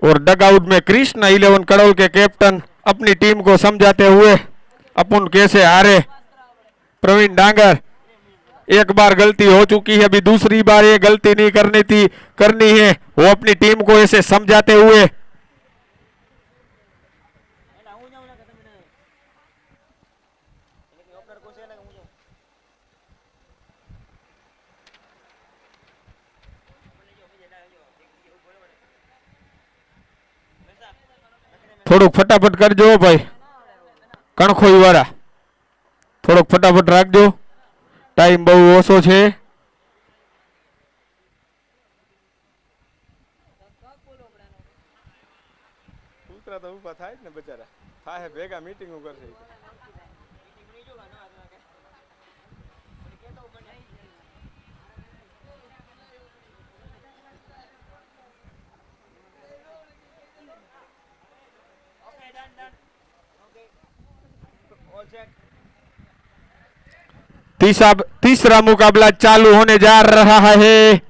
और डगआउट में कृष्ण 11 कड़ोल के कैप्टन अपनी टीम को समझाते हुए अपन कैसे हारे। प्रवीण डांगर एक बार गलती हो चुकी है, अभी दूसरी बार ये गलती नहीं करनी है। वो अपनी टीम को ऐसे समझाते हुए थोड़ुक फटाफट करजो भाई कणखोई वाला, थोड़ुक फटाफट राखजो, टाइम बहु ओछो छे। કૂતરા તો ઊભા થાય ને બચારા, થાય ભેગા મીટિંગો કરશે। तीसरा मुकाबला चालू होने जा रहा है।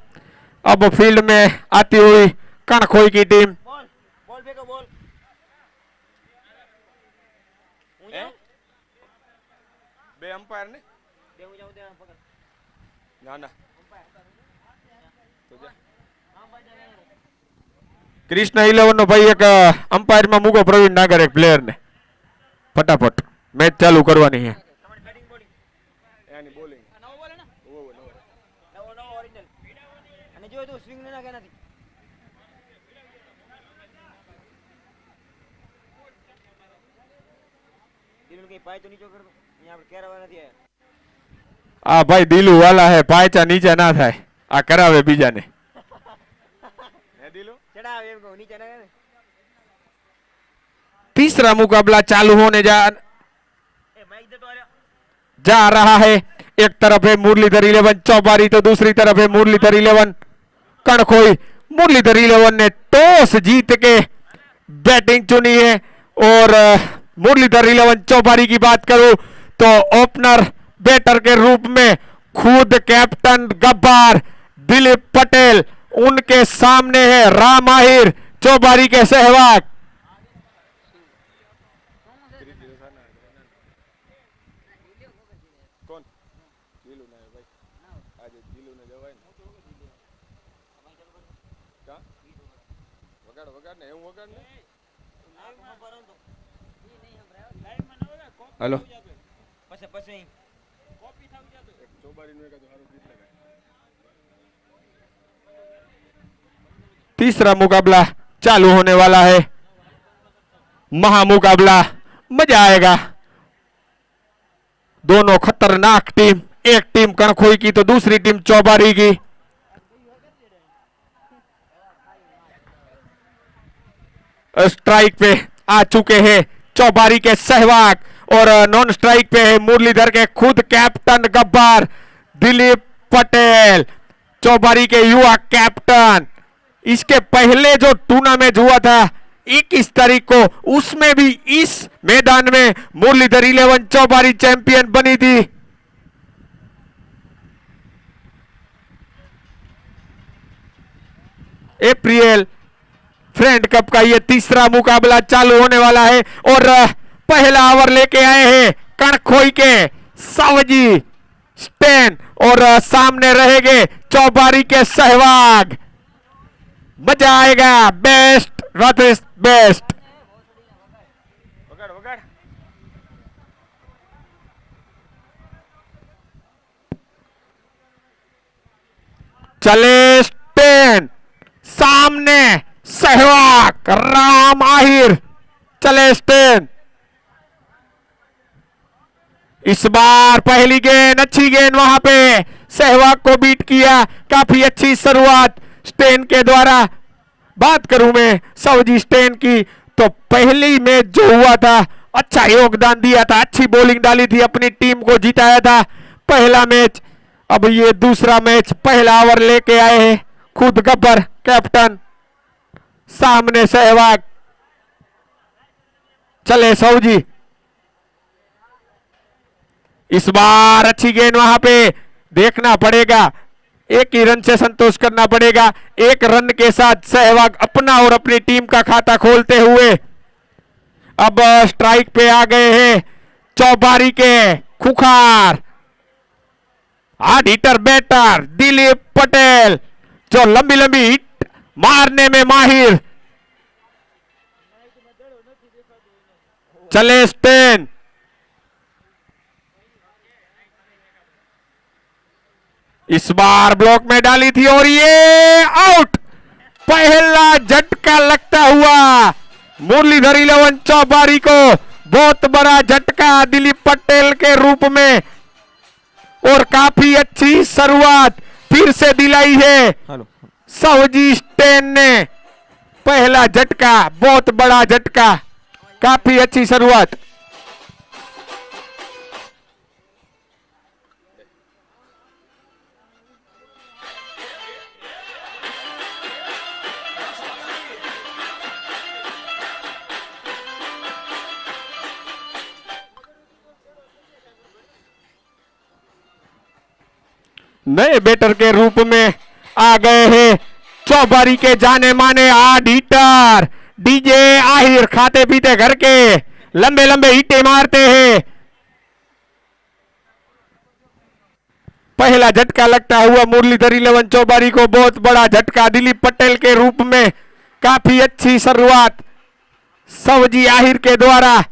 अब फील्ड में आती हुई कणखोई की टीम। बे अंपायर ने ना ना कृष्ण 11 नो भाई एक अंपायर में मूको प्रवीण नागर एक प्लेयर ने फटाफट मैच चालू करवानी है। आ भाई दिलू वाला है, पायचा नीचे ना थाय, आ करावे बीजा ने। तीसरा मुकाबला चालू होने जा रहा है। एक तरफ है मुरलीधर 11 चौबारी, तो दूसरी तरफ है मुरलीधर 11 कणखोई। मुरलीधर 11 ने टॉस जीत के बैटिंग चुनी है। और मुरलीधर 11 चौबारी की बात करूं तो ओपनर बैटर के रूप में खुद कैप्टन गब्बार दिलीप पटेल, उनके सामने है राम आहिर चौबारी के सहवाग। हेलो तीसरा मुकाबला चालू होने वाला है, महामुकाबला, मजा आएगा। दोनों खतरनाक टीम, एक टीम कणखोई की तो दूसरी टीम चौबारी की। स्ट्राइक पे आ चुके हैं चौबारी के सहवाग और नॉन स्ट्राइक पे है मुरलीधर के खुद कैप्टन गब्बार दिलीप पटेल, चौबारी के युवा कैप्टन। इसके पहले जो टूर्नामेंट हुआ था 21 तारीख को, उसमें भी इस मैदान में मुरलीधर 11 चौबारी चैंपियन बनी थी। एप्रिल फ्रेंड कप का ये तीसरा मुकाबला चालू होने वाला है और पहला ओवर लेके आए हैं कणखोई के सावजी स्टेन और सामने रहेंगे चौबारी के सहवाग। मजा आएगा, बेस्ट वर्सेस बेस्ट। चले स्टेन, सामने सहवाग राम आहिर, चले स्टेन। इस बार पहली गेंद, अच्छी गेंद वहां पे सहवाग को बीट किया, काफी अच्छी शुरुआत स्टेन के द्वारा। बात करूं मैं सावजी स्टेन की तो पहली मैच जो हुआ था अच्छा योगदान दिया था, अच्छी बॉलिंग डाली थी, अपनी टीम को जिताया था पहला मैच। अब ये दूसरा मैच, पहला ओवर लेके आए हैं खुद गब्बर कैप्टन, सामने सहवाग, चले सावजी। इस बार अच्छी गेंद वहां पे देखना पड़ेगा, एक ही रन से संतोष करना पड़ेगा। एक रन के साथ सहवाग अपना और अपनी टीम का खाता खोलते हुए अब स्ट्राइक पे आ गए हैं चौबारी के खुखार hard hitter batter Dilip Patel, जो लंबी लंबी हिट मारने में माहिर। चले स्टेन, इस बार ब्लॉक में डाली थी और ये आउट। पहला झटका लगता हुआ मुरलीधर 11 चौबारी को, बहुत बड़ा झटका दिलीप पटेल के रूप में और काफी अच्छी शुरुआत फिर से दिलाई है सावजी स्टेन ने। पहला झटका, बहुत बड़ा झटका, काफी अच्छी शुरुआत। नए बैटर के रूप में आ गए हैं चौबारी के जाने माने हार्ड हिटर डीजे आहिर। खाते पीते घर के लंबे लंबे हिटे मारते हैं। पहला झटका लगता हुआ मुरलीधर 11 चौबारी को, बहुत बड़ा झटका दिलीप पटेल के रूप में। काफी अच्छी शुरुआत सावजी आहिर के द्वारा।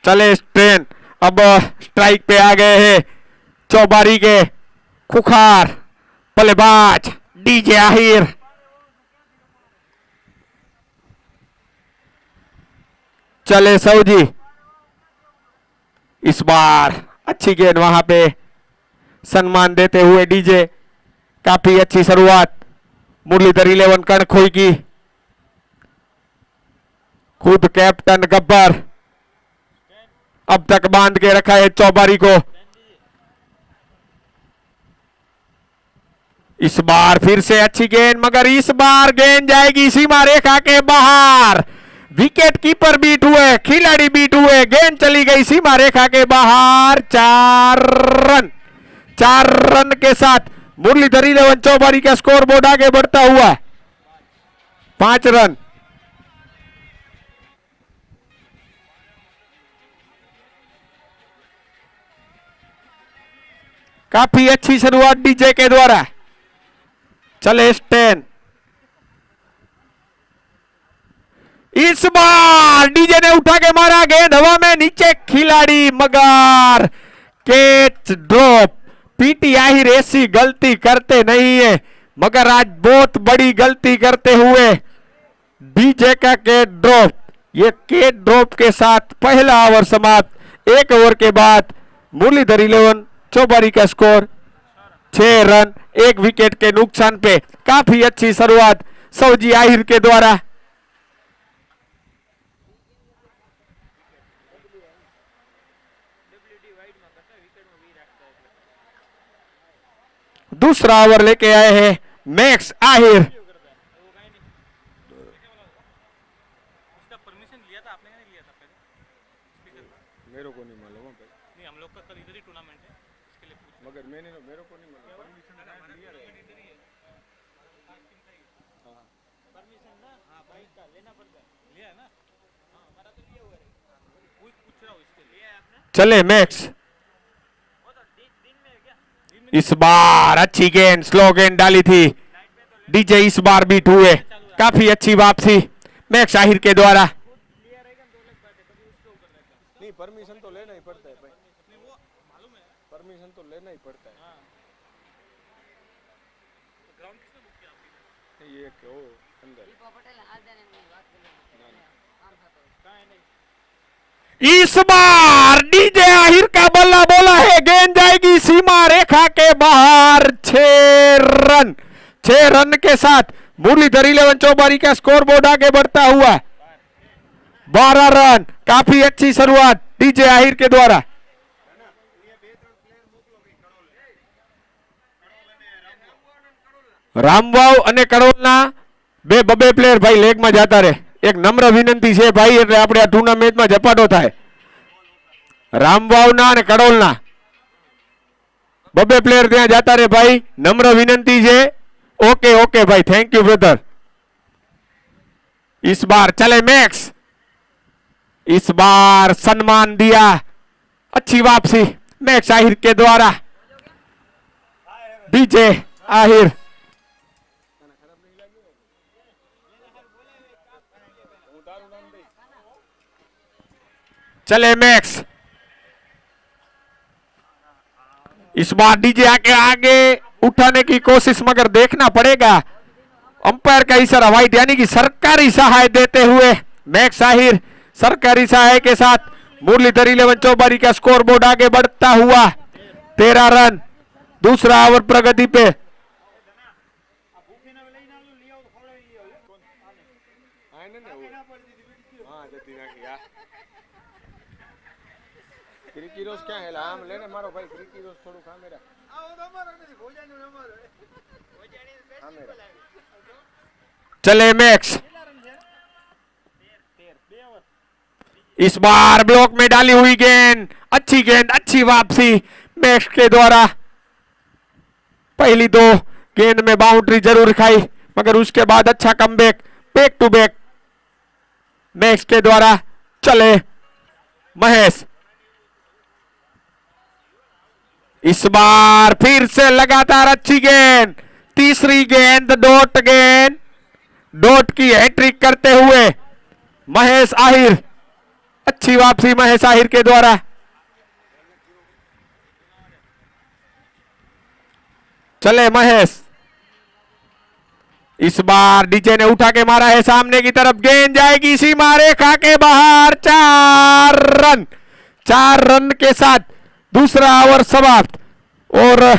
चले स्ट्रेन, अब स्ट्राइक पे आ गए हैं चौबारी के खुखार बल्लेबाज डीजे आहिर। चले सावजी, इस बार अच्छी गेंद वहां पे सम्मान देते हुए डीजे। काफी अच्छी शुरुआत मुरलीधर 11 कणखोई की। खुद कैप्टन गब्बर अब तक बांध के रखा है चौबारी को। इस बार फिर से अच्छी गेंद, मगर इस बार गेंद जाएगी सीमा रेखा के बाहर। विकेट कीपर बीट हुए, खिलाड़ी बीट हुए, गेंद चली गई सीमा रेखा के बाहर। 4 रन के साथ मुरलीधर 11 चौबारी का स्कोर बोर्ड आगे बढ़ता हुआ 5 रन। काफी अच्छी शुरुआत डीजे के द्वारा। चले स्टेन, इस बार डीजे ने उठा के मारा, गेंद हवा में नीचे, खिलाड़ी मगर कैच ड्रॉप। पीटी आहिर ऐसी गलती करते नहीं है, मगर आज बहुत बड़ी गलती करते हुए डीजे का कैच ड्रॉप। ये कैच ड्रॉप के साथ पहला ओवर समाप्त। 1 ओवर के बाद मुरलीधर 11 चौबारी का स्कोर 6 रन 1 विकेट के नुकसान पे। काफी अच्छी शुरुआत सावजी आहिर के द्वारा। दूसरा ओवर लेके आए हैं मैक्स आहिर। मेरे को नहीं मालूम भाई, नहीं हम लोग का कल इधर ही टूर्नामेंट है, इसके लिए पूछ, मगर मैंने मेरे को नहीं मालूम। परमिशन लिया है, हां परमिशन ना, हां बाइक का लेना पड़ता है, लिया है ना, हां हमारा तो लिया हुआ है, पूछ रहा हूं इसके लिए आपने। चले मैक्स, इस बार अच्छी गेंद, स्लो गेंद डाली थी डीजे, इस बार बीट हुए। काफी अच्छी वापसी मैक्स आहिर के द्वारा। नहीं परमिशन तो लेना ही पड़ता है भाई, वो मालूम है, परमिशन तो लेना ही पड़ता है। ग्राउंड किसने बुक किया आपकी? नहीं ये क्यों अंदर पटेल आ जाने नहीं बात करने काम था तो कहां है नहीं। इस बार डीजे आहिर का बल्ला बोला है, गेंद जाएगी सीमा रेखा के बाहर। 6 रन के साथ मुरलीधर 11 चौबारी का स्कोर बोर्ड आगे बढ़ता हुआ 12 रन। काफी अच्छी शुरुआत डीजे आहिर के द्वारा। रामवाव અને કડોલના 2 બબે પ્લેયર ભાઈ લેગ માં જતા રહે। એક નમ્ર વિનંતી છે ભાઈ, એટલે આપણે આ ટુર્નામેન્ટમાં ઝપાટો થાય. રામવાવના અને કડોલના બબે પ્લેયર ત્યાં જતા રે ભાઈ, નમ્ર વિનંતી છે. ओके ओके भाई, थैंक यू ब्रदर. इस बार चले मैक्स, इस बार सम्मान दिया, अच्छी वापसी मैक्स आहिर के द्वारा. डीजे आहिर चले मैक्स. इस बार डीजे आके आगे उठाने की कोशिश, मगर देखना पड़ेगा अंपायर का इशारा वाइट, यानी कि सरकारी सहाय देते हुए मैक्स आहिर सरकारी सहाय के साथ मुरलीधर 11 चौबारी का स्कोर बोर्ड आगे बढ़ता हुआ 13 रन. दूसरा ओवर प्रगति पे. क्या है आम लेने मारो भाई, क्रिकी रोज थोड़ू खा मेरा. चले मैक्स. इस बार ब्लॉक में डाली हुई गेंद, अच्छी वापसी मैक्स के द्वारा. पहली 2 गेंद में बाउंड्री जरूर खाई, मगर उसके बाद अच्छा comeback, back to back Max के द्वारा. चले महेश. इस बार फिर से लगातार अच्छी गेंद, तीसरी गेंद डॉट की हैट्रिक करते हुए महेश आहिर. अच्छी वापसी महेश आहिर के द्वारा. चले महेश. इस बार डीजे ने उठा के मारा है सामने की तरफ, गेंद जाएगी सीमा रेखा के बाहर. 4 रन के साथ दूसरा ओवर समाप्त, और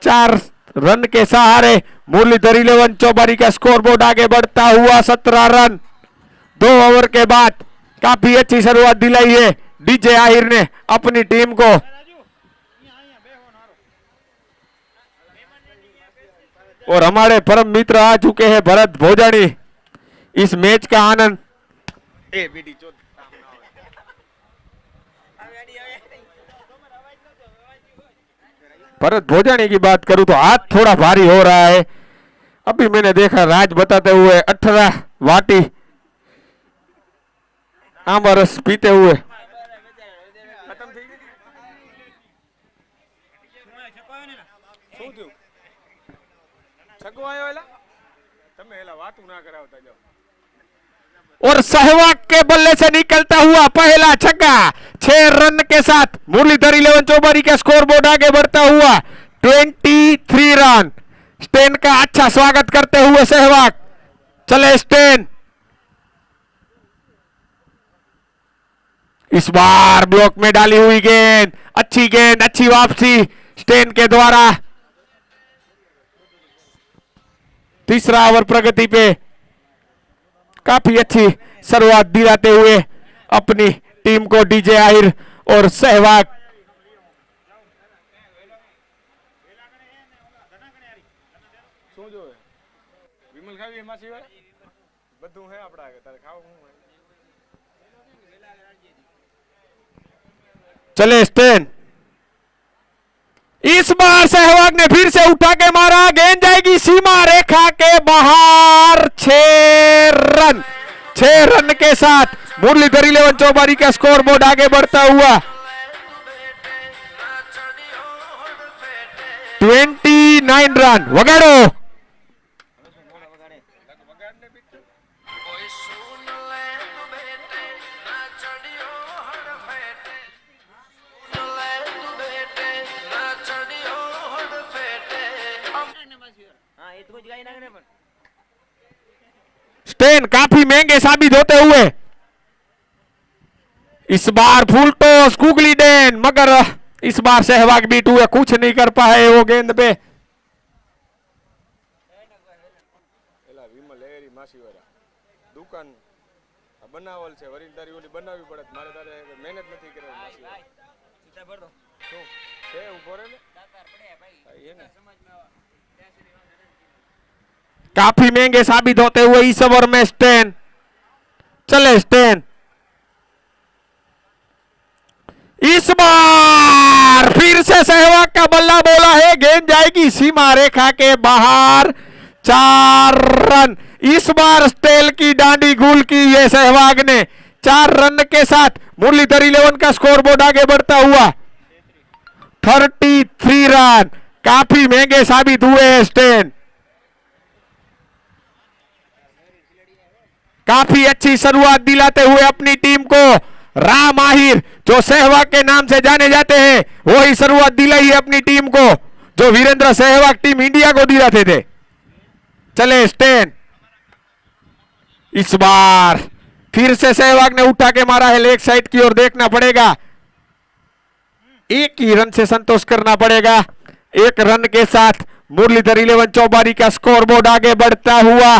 4 रन के सहारे मुरलीधर 11 चौबारी का स्कोर बोर्ड आगे बढ़ता हुआ 17 रन. 2 ओवर के बाद काफी अच्छी शुरुआत दिलाई है डीजे आहिर ने अपनी टीम को. और हमारे परम मित्र आ चुके हैं भरत भोजानी. इस मैच का आनंद भरत भोजानी की बात करूं तो हाथ थोड़ा भारी हो रहा है. अभी मैंने देखा राज बताते हुए 18 वाटी आमरस पीते हुए. और सहवाग के बल्ले से निकलता हुआ पहला छक्का. 6 रन के साथ मुरलीधर 11 चौबारी का स्कोर बोर्ड आगे बढ़ता हुआ 23 रन. स्टेन का अच्छा स्वागत करते हुए सहवाग. चले स्टेन. इस बार ब्लॉक में डाली हुई गेंद, अच्छी वापसी स्टेन के द्वारा. तीसरा ओवर प्रगति पे काफी अच्छी शुरुआत दिलाते हुए अपनी टीम को डीजे आहिर और सहवाग. चले स्टेन. इस बार सहवाग ने फिर से उठा के मारा, गेंद जाएगी सीमा रेखा के बाहर. 6 रन के साथ मुरलीधर 11 चौबारी का स्कोर बोर्ड आगे बढ़ता हुआ 29 रन. वगाड़ो. स्टेन काफी महंगे साबित होते हुए इस बार फुल टॉस गुगली डेन, मगर इस बार सहवाग बीट हुए, कुछ नहीं कर पाए वो गेंद पे. દુકાન બનાવલ છે વરીલદારી ઓલી બનાવવી પડે મારે તારે મહેનત નથી કરવાની સીધા ભર દો શું છે ઉભો રે ને એ ને काफी महंगे साबित होते हुए इस ओवर में स्टेन. चले स्टेन, इस बार फिर से सहवाग का बल्ला बोला है, गेंद जाएगी सीमा रेखा के बाहर, 4 रन। इस बार स्टेल की डांडी गुल की ये सहवाग ने 4 रन के साथ मुरलीधर 11 का स्कोरबोर्ड आगे बढ़ता हुआ 33 रन। काफी महंगे साबित हुए हैं स्टेन, काफी अच्छी शुरुआत दिलाते हुए अपनी टीम को राम आहिर, जो सहवाग के नाम से जाने जाते हैं, वही शुरुआत दिलाई है अपनी टीम को, जो वीरेंद्र सहवाग टीम इंडिया को दिलाते थे। चले स्टेन, इस बार फिर से सहवाग ने उठा के मारा है लेग साइड की ओर, देखना पड़ेगा, एक ही रन से संतोष करना पड़ेगा। 1 रन के साथ मुरलीधर 11 चौबारी का स्कोरबोर्ड आगे बढ़ता हुआ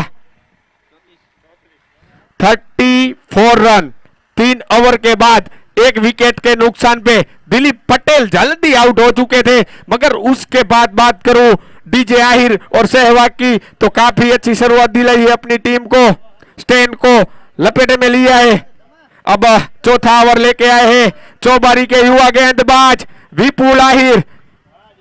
34 रन। 3 ओवर के बाद 1 विकेट के नुकसान पे दिलीप पटेल जल्दी आउट हो चुके थे, मगर उसके बाद बात करूं डीजे आहिर और सहवाग की, तो काफी अच्छी शुरुआत दिलाई है अपनी टीम को, स्टेन को लपेटे में लिया है। अब चौथा ओवर लेके आए हैं चौबारी के युवा गेंदबाज विपुल आहिर,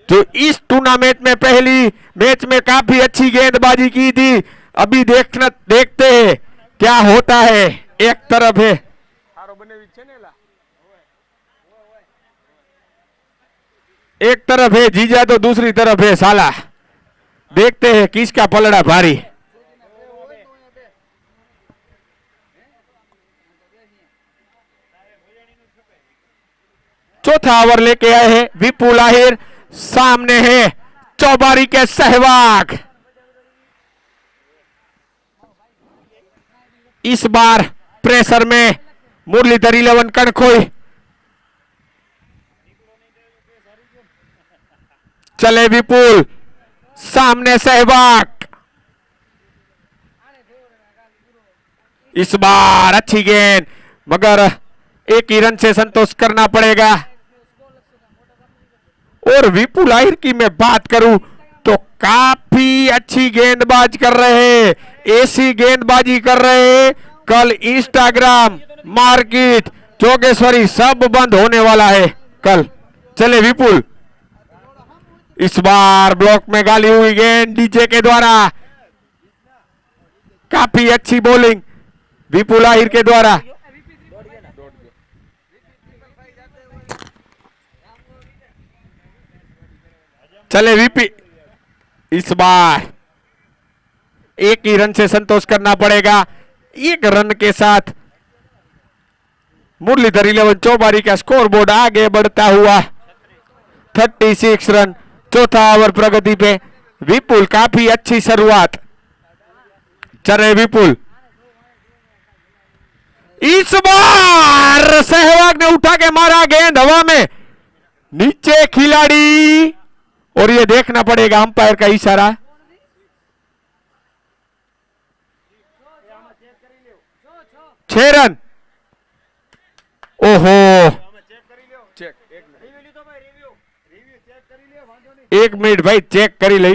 जो इस टूर्नामेंट में पहली मैच में काफी अच्छी गेंदबाजी की थी। अभी देखते हैं क्या होता है। एक तरफ है जीजा, तो दूसरी तरफ है साला, देखते हैं किसका पलड़ा भारी। चौथा ओवर लेके आए हैं विपुल आहिर, सामने है चौबारी के सहवाग। इस बार प्रेशर में मुरलीधर 11 कणखोई, चले विपुल, सामने सहवाग। इस बार अच्छी गेंद, मगर 1 ही रन से संतोष करना पड़ेगा। और विपुल आहिर की मैं बात करूं तो काफी अच्छी गेंदबाज कर रहे हैं, ऐसी गेंदबाजी कर रहे हैं, कल इंस्टाग्राम, मार्केट, जोगेश्वरी सब बंद होने वाला है कल। चले विपुल, इस बार ब्लॉक में गाली हुई गेंद डीजे के द्वारा, काफी अच्छी बॉलिंग विपुल आहिर के द्वारा। चले वीपी, इस बार 1 ही रन से संतोष करना पड़ेगा। 1 रन के साथ मुरलीधर 11 चौबारी का स्कोरबोर्ड आगे बढ़ता हुआ 36 रन। चौथा ओवर प्रगति पे विपुल, काफी अच्छी शुरुआत। चले विपुल, इस बार सहवाग ने उठा के मारा, गेंद हवा में, नीचे खिलाड़ी, और ये देखना पड़ेगा अंपायर का इशारा। छह रन, ओहो, एक मिनट भाई, चेक करी ली।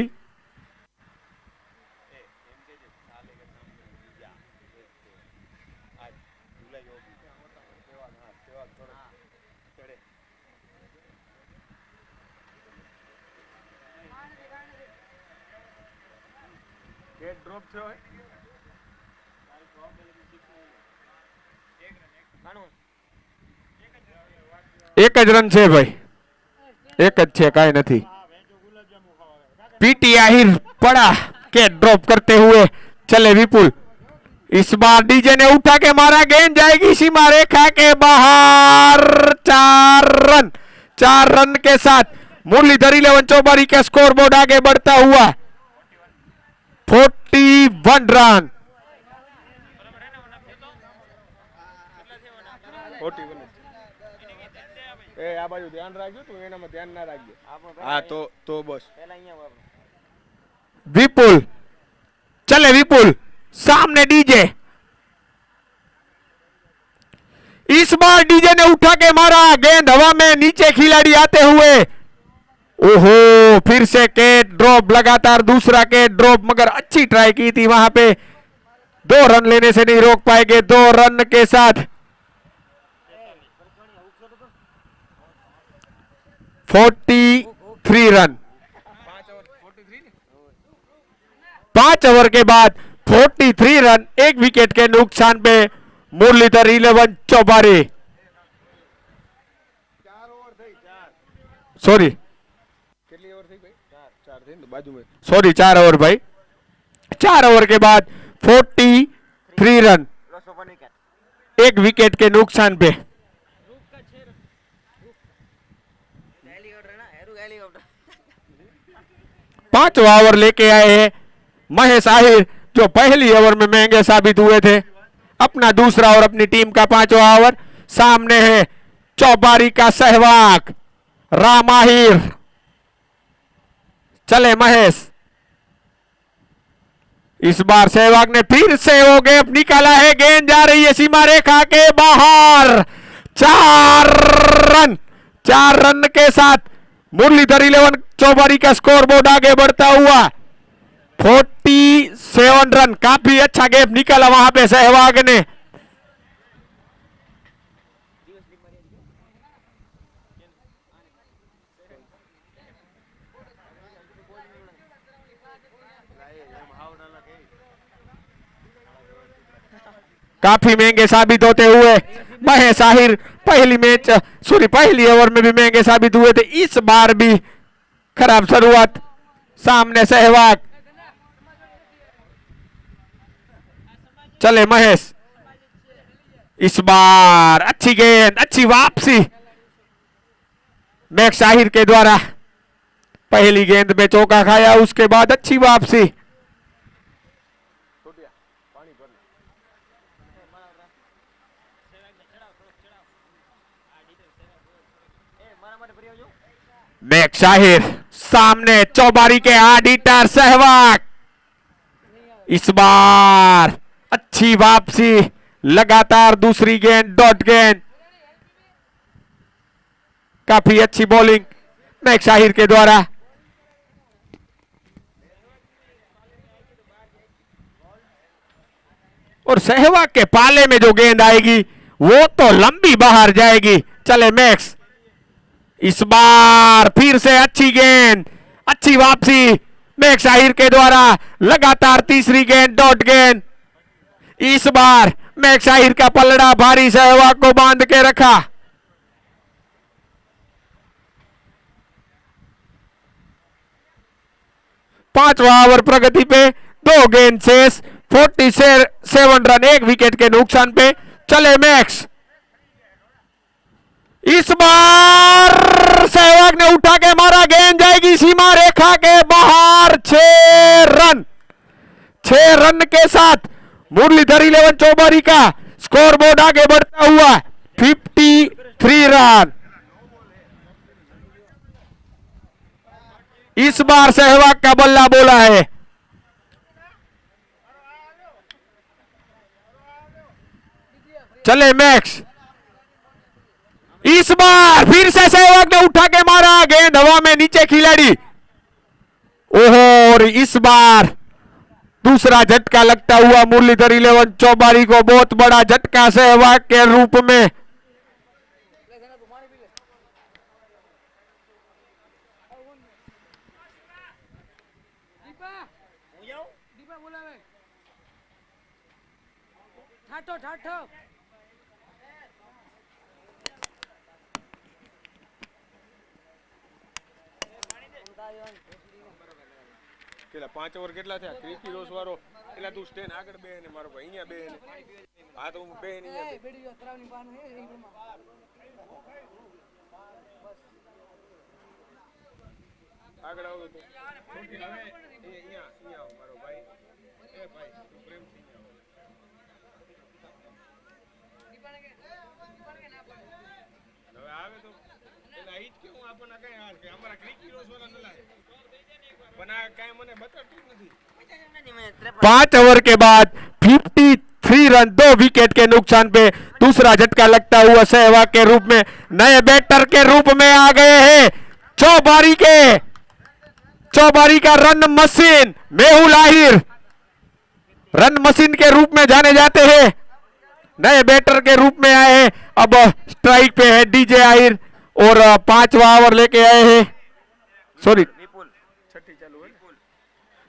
एक ज रन છે ભાઈ, એક જ છે, કાઈ નથી। पीटी आहिर पड़ा के ड्रॉप करते हुए चले विपुल, इस बार डीजे ने उठा के मारा, गेंद जाएगी सीमा रेखा के बाहर। 4 रन के साथ मुरलीधर 11 चौबारी का स्कोरबोर्ड आगे बढ़ता हुआ 41 रन। આ બાજુ ધ્યાન રાખજો, તું એનામાં ધ્યાન ના રાખજો। હા તો બસ। विपुल, चले विपुल, सामने डीजे, इस बार डीजे ने उठा के मारा, गेंद हवा में, नीचे खिलाड़ी आते हुए, ओहो, फिर से कैच ड्रॉप, लगातार दूसरा कैच ड्रॉप, मगर अच्छी ट्राई की थी वहां पे 2 रन लेने से नहीं रोक पाएंगे। 2 रन के साथ 43 रन। 5 ओवर के बाद 43 रन, 1 विकेट के नुकसान पे मुरलीधर 11 चौबारी। सॉरी કેટલી ઓવર થઈ ભાઈ? 4 થઈ ને બાજુમાં. सॉरी 4 ओवर भाई। 4 ओवर के बाद 43 रन, 1 विकेट के नुकसान पे। 5वां ओवर लेके आए हैं महेश आहिर, जो पहली ओवर में महंगे साबित हुए थे। अपना दूसरा और अपनी टीम का 5वां ओवर। सामने है चौबारी का सहवाग राम आहिर। चले महेश। इस बार सहवाग ने फिर से वो गेप निकाला है, गेंद जा रही है सीमा रेखा के बाहर। 4 रन, 4 रन के साथ मुरलीधर 11 चौबारी का स्कोर बोर्ड आगे बढ़ता हुआ 47 रन। काफी अच्छा गेप निकाला वहां पे सहवाग ने। काफी महंगे साबित होते हुए महेश आहिर पहली ओवर में भी महंगे साबित हुए थे। इस बार भी खराब शुरुआत। सामने सहवाग। चले महेश। इस बार अच्छी गेंद, अच्छी वापसी मैक्स आहिर के द्वारा। पहली गेंद में चौका खाया, उसके बाद अच्छी वापसी। मैक्स आहिर सामने चौबारी के ऑडिटर सहवाग। इस बार अच्छी वापसी, लगातार दूसरी गेंद डॉट गेंद। काफी अच्छी बॉलिंग मैक्स आहिर के द्वारा। और सहवाग के पाले में जो गेंद आएगी वो तो लंबी बाहर जाएगी। चले मैक्स। इस बार फिर से अच्छी गेंद, अच्छी वापसी मैक्स आहिर के द्वारा। लगातार तीसरी गेंद डॉट गेंद। इस बार मैक्स आहिर का पलड़ा भारी सहवाग को बांध के रखा। पांचवा ओवर प्रगति पे, 2 गेंद शेष, 47 रन, 1 विकेट के नुकसान पे। चले मैक्स। इस बार सहवाग ने उठा के मारा, गेंद जाएगी सीमा रेखा के बाहर। 6 रन, 6 रन के साथ मुरलीधर 11 चौबारी का स्कोर बोर्ड आगे बढ़ता हुआ 53 रन। इस बार सहवाग का बल्ला बोला है। चले मैक्स। इस बार फिर से सहवाग ने उठा के मारा, गेंद हवा में, नीचे खिलाड़ी। ओहो, और इस बार दूसरा झटका लगता हुआ मुरलीधर 11 चौबारी को। बहुत बड़ा झटका सहवाग के रूप में। પેલા 5 ઓવર કેટલા થયા? ક્રિકી રોસ વાળો પેલા તું સ્ટેન આગળ બે ને મારો ભાઈ અહીંયા બે ને. હા તો હું બે ને આગળ આવો તો અહીંયા અહીંયા મારો ભાઈ. એ ભાઈ પ્રેમથી હવે આવે તો એટલે ઈ જ કેવું આપણને કઈ હાલ કે અમારા ક્રિકી રોસ વાળા ન લાગે. 5 ओवर के बाद 53 रन, 2 विकेट के नुकसान पे दूसरा झटका लगता हुआ सहवाग के रूप में नए बैटर के रूप में आ गए हैं चौबारी का run machine Mehul Ahir. Run machine के रूप में जाने जाते हैं, नए बैटर के रूप में आए हैं। अब स्ट्राइक पे है डीजे आहिर और 5वां ओवर लेके आए हैं, सॉरी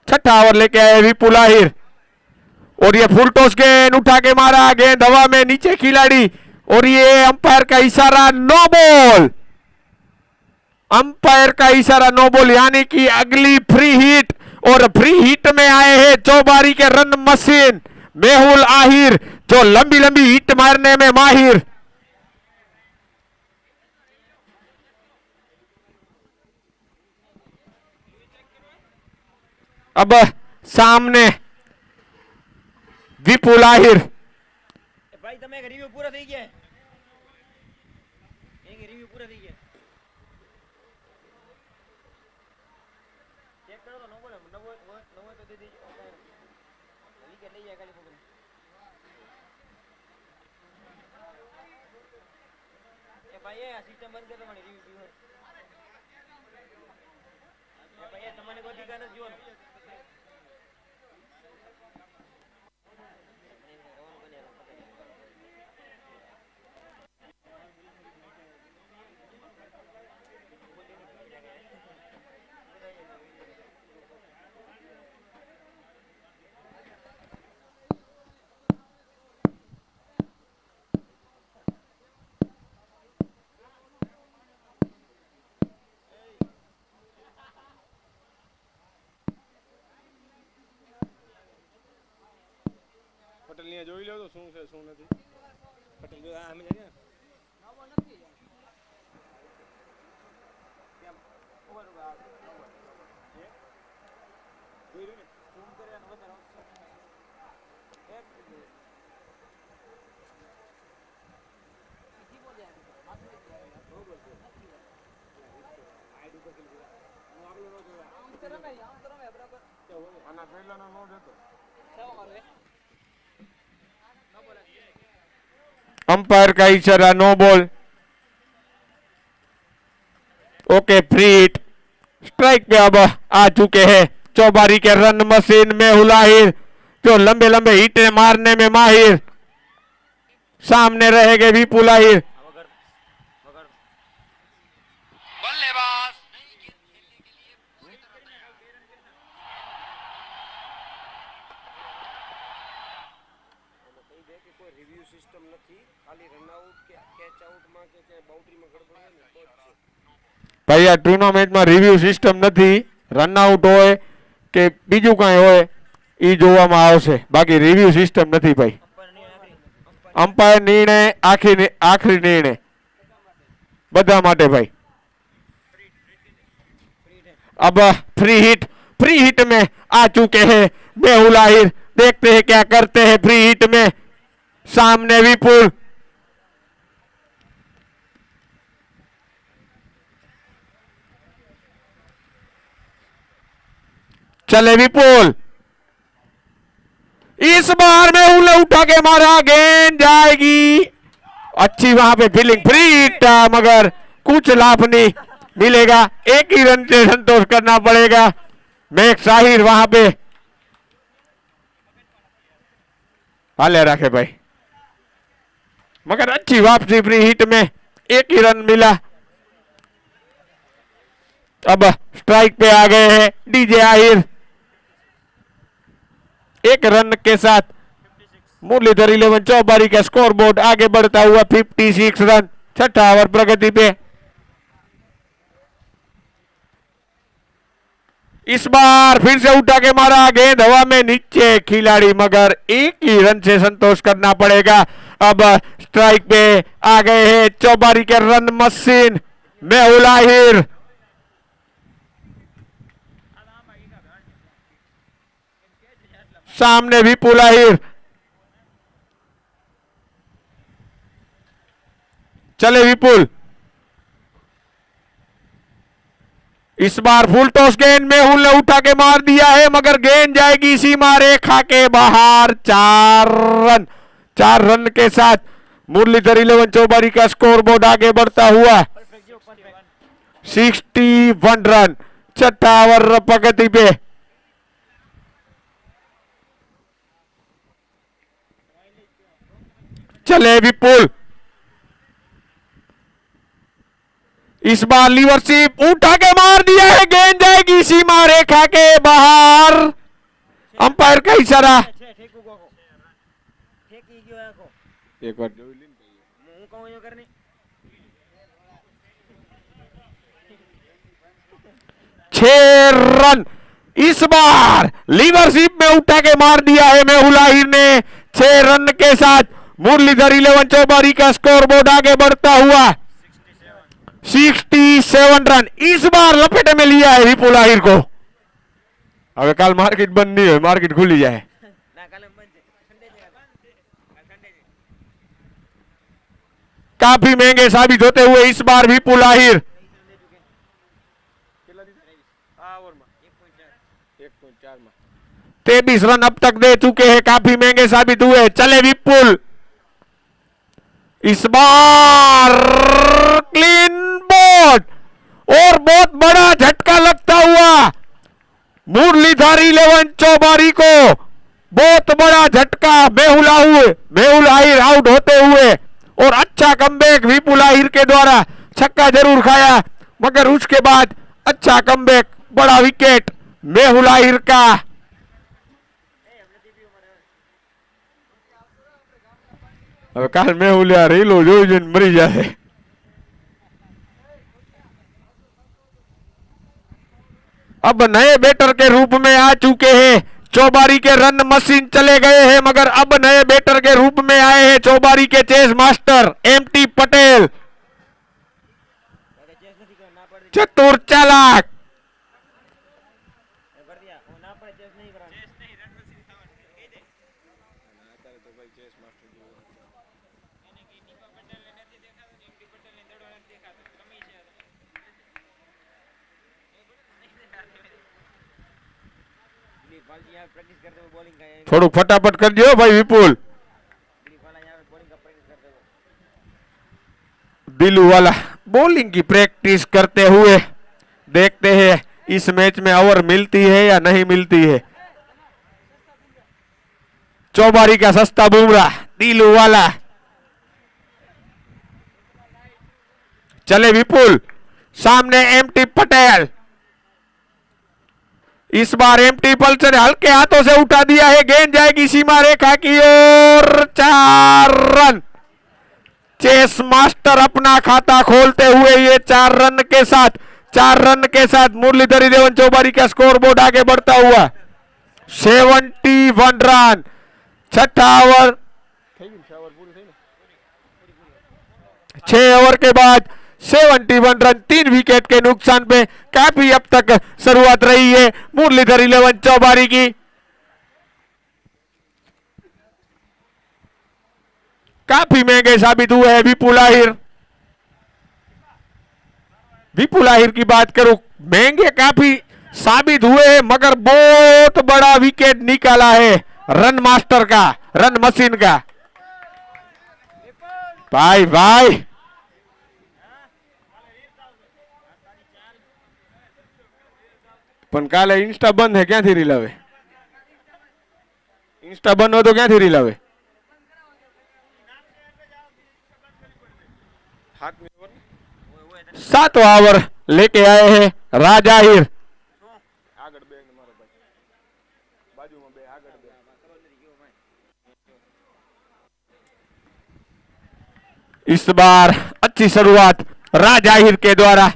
छठा ओवर लेके आए विपुल आहिर। और ये फुल टॉस गेंद उठा के मारा, गेंद हवा में, नीचे खिलाड़ी, और ये अंपायर का इशारा नो बॉल, अंपायर का इशारा नो बॉल, यानी कि अगली फ्री हिट। और फ्री हिट में आए हैं चौबारी के रन मशीन मेहुल आहिर, जो लंबी लंबी हिट मारने में माहिर। अब सामने विपुल आहिर। भाई તમે રિવ્યુ પૂરો થઈ ગયા, એક રિવ્યુ પૂરો થઈ ગયા, ચેક કરો તો નો બોલે, નવો તો દે દેજો, વિકેટ લઈ જાય ખાલી પકડી। એ ભાઈ આ સિસ્ટમ બંધ કરો, મને રિવ્યુ પીવો, એ ભાઈ તમને કોઈ ઠીકા નથી જોવાનું। પટેલ ને જોઈ લો તો શું છે શું નથી। પટેલ જો આ અમે જઈએ ને નવો નથી કેમ ઓવર આ એ જોઈ લો ને ઝૂમ કરે અને વધારે એક ઈજી બોલ જાય માથે બરોબર છે આઈડ ઉપર કે હું આગળ નો જોયા આમ કરમે બરાબર આના પહેલાનો નો હતો સેવા મારો अंपायर का इशारा no ball. Okay free hit, strike पे अब आ चुके हैं चौबारी के रन मशीन मेहुल आहिर, जो लंबे लंबे हिट मारने में माहिर। सामने रहेंगे विपुल आहिर। बल्लेबाज કોઈ રિવ્યુ સિસ્ટમ નથી, ખાલી રન આઉટ કે કેચ આઉટ માં કે બાઉન્ડરી માં ગડબડ હોય ને તો જ છે। भाई आ टूर्नामेंट में रिव्यू सिस्टम नहीं, रन आउट हो के बीजू कई हो जोवामां आवशे, बाकी रिव्यू सिस्टम नहीं भाई। अंपायर निर्णय आखरी निर्णय बधा माटे भाई। अब फ्री हिट में आ चुके हैं मेहुल आहिर, देखते हैं क्या करते हैं फ्री हिट में। सामने विपुल, चले विपुल, इस बार मेहुल ने उठा के मारा, गेंद जाएगी, अच्छी वहां पे फील्डिंग, फ्री हिट, मगर कुछ लाभ नहीं मिलेगा, एक ही रन से संतोष करना पड़ेगा। मेघ साहिर वहां पे हाले रखे भाई, मगर अच्छी वापसी फ्री हिट में, एक ही रन मिला। अब स्ट्राइक पे आ गए हैं डीजे आहिर, एक रन के साथ मुरलीधर 11 चौबारी का स्कोर बोर्ड आगे बढ़ता हुआ 56 रन, छठा ओवर प्रगति पे। इस बार फिर से उठा के मारा, गेंद हवा में, नीचे खिलाड़ी, मगर एक ही रन से संतोष करना पड़ेगा। अब स्ट्राइक पे आ गए हैं चौबारी के रन मशीन मेहुल आहिर। सामने विपुल आहिर, चले विपुल, इस बार फुल टॉस गेंद मेहुल ने उठा के मार दिया है, मगर गेंद जाएगी सीमा रेखा के बाहर। 4 रन के साथ मुरलीधर 11 चौबारी का स्कोर बोर्ड आगे बढ़ता हुआ 61 रन, छठा ओवर प्रगति पे। चले विपुल, इस बार लीवरशिप उठा के मार दिया है, गेंद जाएगी सीमा रेखा के बाहर। अंपायर का इशारा। एक बार જોઈ લે હું કહું એ કરને 6 रन इस बार लीवरशिप में उठा के मार दिया है मेहुल आहिर ने। 6 रन के साथ मुरलीधर 11 चौबारी का स्कोर बोर्ड आगे बढ़ता हुआ 67 रन इस बार लपेटे में लिया है विपुल आहिर को। હવે કાલ માર્કેટ બંધ નહીં હોય, માર્કેટ ખુલી જાય। ના કાલે બંધ છે સંડે છે સંડે છે काफी महंगे साबित होते हुए इस बार विपुल आहिर। કેટલા દીધા આ ઓવરમાં 1.4 માં 23 रन अब तक दे चुके हैं, काफी महंगे साबित हुए। चले विपुल, इस बार क्लीन बोल्ड और बहुत बड़ा झटका लगता हुआ मुरलीधर 11 चौबारी को। बहुत बड़ा झटका, मेहुल आहिर आउट होते हुए और अच्छा कमबैक विपुल आहिर के द्वारा। छक्का जरूर खाया मगर उसके बाद अच्छा कमबैक, बड़ा विकेट मेहुल आहिर का। હવે કાલ મેહુલ યાર રીલો જોઈ જોઈને મરી જાય। अब नए बैटर के रूप में आ चुके हैं चौबारी के रन मशीन। चले गए हैं मगर अब नए बैटर के रूप में आए हैं चौबारी के चेस मास्टर एमटी पटेल। चतुर चालाक, कर दिया वो ना पड़े चेस नहीं करा चेस नहीं रन मशीन थावन कह दे અત્યારે તો ભાઈ ચેસ માસ્ટર જેવો એને કે ટીપા પટેલ ને નથી દેખાતો ને એમટી પટેલ ને દડો નથી દેખાતો કમી છે दिलीप वाला यहाँ प्रैक्टिस करते हुए बॉलिंग का थोड़ा फटाफट कर दियो भाई विपुल। दिलीप वाला यहाँ बॉलिंग का प्रैक्टिस करते हुए दिलू वाला बॉलिंग की प्रैक्टिस करते हुए। देखते हैं इस मैच में ओवर मिलती है या नहीं मिलती है। चौबारी का सस्ता बुमराह दिलू वाला। चले विपुल, सामने एमटी पटेल। इस बार एमटी पल्सर हल्के हाथों से उठा दिया है, गेंद जाएगी सीमा रेखा की ओर। 4 रन, चेस मास्टर अपना खाता खोलते हुए ये 4 रन के साथ मुरलीधर 11 चौबारी का स्कोर बोर्ड आगे बढ़ता हुआ 71 रन। छठा ओवर, થઈ ગઈ 6 ઓવર પૂરી થઈ ને 6 ओवर के बाद 71 रन, 3 विकेट के नुकसान पे काफी अब तक शुरुआत रही है मुरलीधर 11 चौबारी की। काफी महंगे साबित हुए हैं विपुल आहिर। विपुल आहिर की बात करूं, महंगे काफी साबित हुए हैं मगर बहुत बड़ा विकेट निकाला है रन मास्टर का, रन मशीन का। भाई भाई પણ કાલે ઇન્સ્ટા બંધ હે, ક્યાંથી રીલ આવે? ઇન્સ્ટા બંધ હોય તો ક્યાંથી રીલ આવે? 7મી ઓવર 7वां ओवर लेके आए हैं राज आहिर। આગળ બે ને મારો ભાઈ બાજુમાં બે આગળ બે इस बार अच्छी शुरुआत राज आहिर के द्वारा।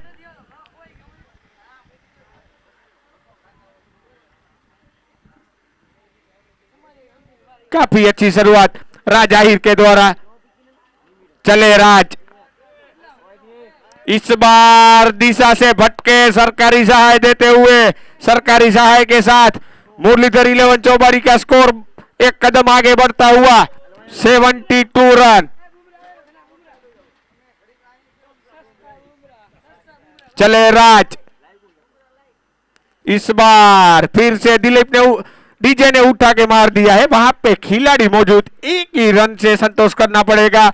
काफी अच्छी शुरुआत राज आहिर के द्वारा। चले राज, इस बार दिशा से भटके सरकारी सहाय देते हुए सरकारी सहाय के साथ मुरलीधर 11 चौबारी का स्कोर एक कदम आगे बढ़ता हुआ 72 रन। चले राज, इस बार फिर से दिलीप ने डीजे ने उठा के मार दिया है, वहां पे खिलाड़ी मौजूद, एक ही रन से संतोष करना पड़ेगा।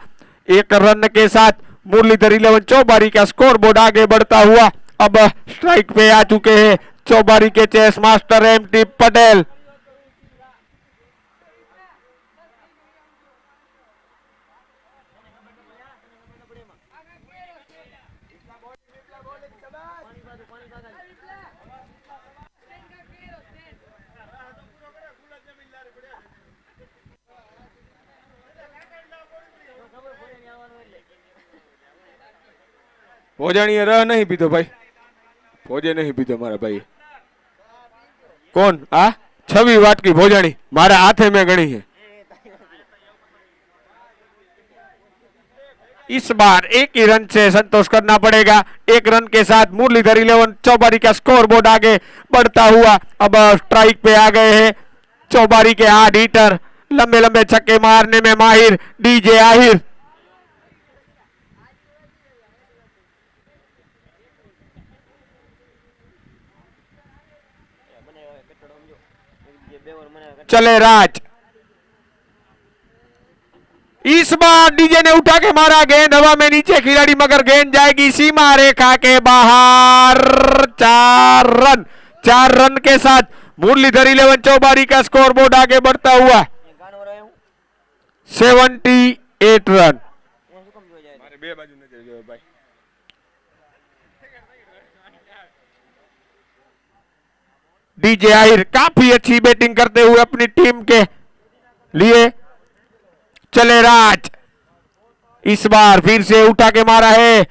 1 रन के साथ मुरलीधर 11 चौबारी का स्कोर बोर्ड आगे बढ़ता हुआ अब स्ट्राइक पे आ चुके हैं चौबारी के चेस मास्टर एमटी पटेल। ભોજાણીએ રહ નહીં પીધો ભાઈ, ભોજે નહીં પીધો મારા ભાઈ. કોણ આ 26 વાટકી ભોજાણી मारा हाथे में गणी है. इस बार एक ही रन से संतोष करना पड़ेगा. एक रन के साथ मुरलीधर 11 चौबारी का स्कोर बोर्ड आगे बढ़ता हुआ अब स्ट्राइक पे आ गए हैं. चौबारी के हार्ड हिटर, लंबे लंबे छक्के मारने में माहिर डीजे आहिर. चले राज. इस बार डीजे ने उठा के मारा, गेंद हवा में नीचे खिलाड़ी मगर गेंद जाएगी सीमा रेखा के बाहर. 4 रन के साथ मुरलीधर 11 चौबारी का स्कोर बोर्ड आगे बढ़ता हुआ 78 रन. મારે બે બાજુ નજર જોવે ભાઈ. डीजे आहिर काफी अच्छी बैटिंग करते हुए अपनी टीम के लिए. चले राज. इस बार फिर से उठा के मारा है,